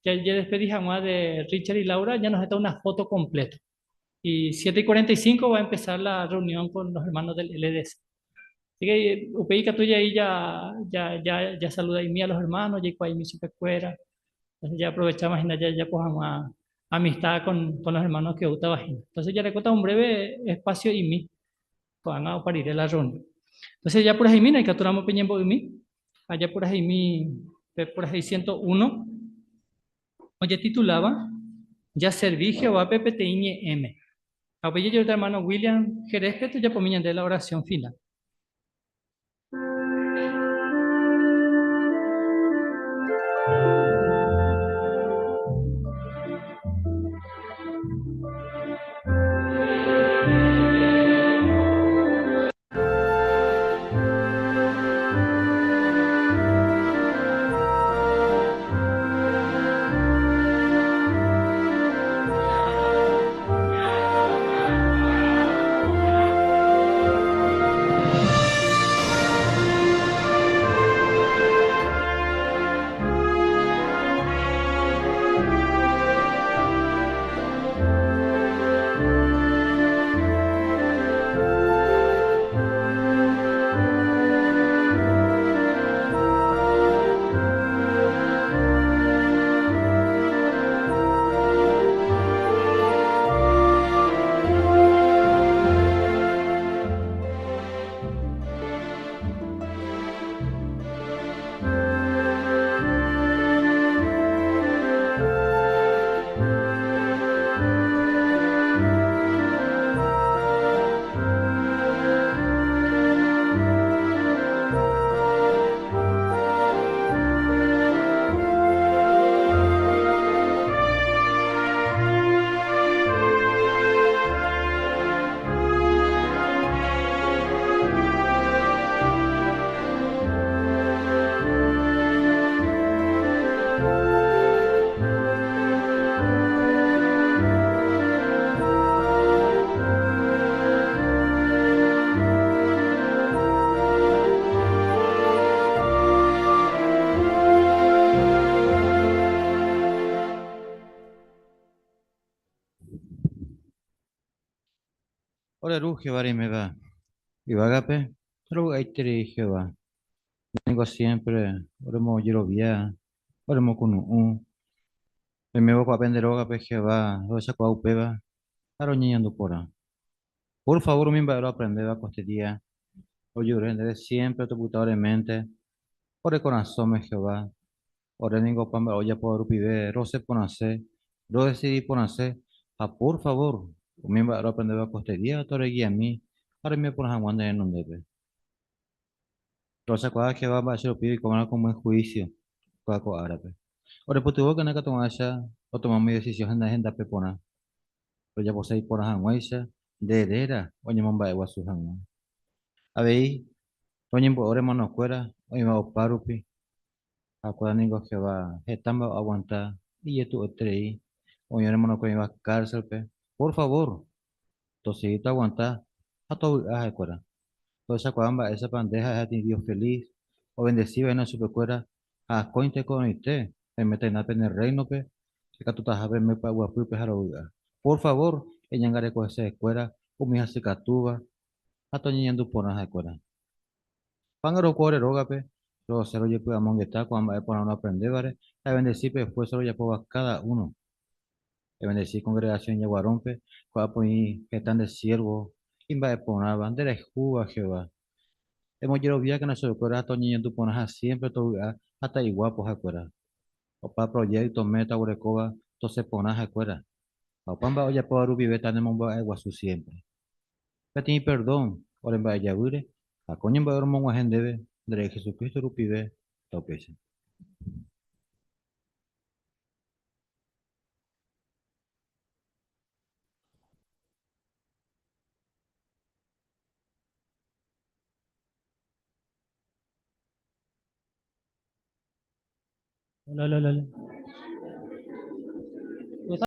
S3: ya despedí a de Richard y Laura, ya nos está una foto completa. Y 7:45 va a empezar la reunión con los hermanos del LDS. Así que UPI que tú ya ahí ya saluda y a los hermanos, ya ahí mi supercuera. Entonces ya aprovechamos y ya pues una amistad con los hermanos que gusta vagina. Entonces ya le cuesta un breve espacio y mi van a parir la reunión. Entonces ya por ahí mira, y capturamos peñembo y mi, allá por ahí 101, oye titulaba, ya serví Jehová PPTIñe M. Ahora yo el hermano William Jerez que tú ya ponían de la oración final.
S13: Ora ru Jehová me va. Y vagape, ru aitere Jehová. Tengo siempre, oremos yerovia, oremos con un. Me voy a aprender oga pe Jehová, lo saco a upeva, aro niñando pora. Por favor, mi va a aprender a día. Oye, orende siempre tu puta en mente. Ore corazón me Jehová. Ore ningo pamba, oye por upide, rose ponase, ro decidí ponase. A por favor, mi va a aprender a día, tore guía a mí. Ahora me pones a guandar en un debe. Rosa cuadra que va a ser pide como buen juicio. Cuaco árabe. Ore putu que no que tomar o tomar mi decisión en la agenda pepona. Pero ya posee por la hanguaisa, de edera, oye mamba de guasu hangua. A ver, oye ore mano cuera, oye ma oparupi, a cuadra ningo que va, etamba aguantar, y esto otrei, oye mano que va cárcel pe. Por favor, tosito aguantar, a todo a cuera. Toda esa cuamba, esa bandeja es de Dios feliz, o bendecido en la supercuera, a cointe con usted, en meter en el reino pe, que tú estás a ver me pa guapu pe jaroga. Por favor, en yangare con esa escuela, o mi hace catuba, a toñando por las escuelas. Pángaro core roga pe, lo cero yo puedo monguetar cuando va a poner no aprender, ¿vale? A bendecir pe, después solo ya puedo cada uno. A bendecir congregación ya guarompe, cuando poner que están de siervo, y va a poner bandera de Juba Jehová. Hemos llegado vía que nosotros fuera hasta niños tu pones siempre todo hasta igual pues afuera. O para proyecto meta urecoba entonces pones afuera. O pamba oye por rubi beta tenemos agua su siempre. Peti perdón, ora en vaya ure. A coño en vaya mongo gente debe de Jesucristo rupi ve topese.
S3: Hola, hola, hola.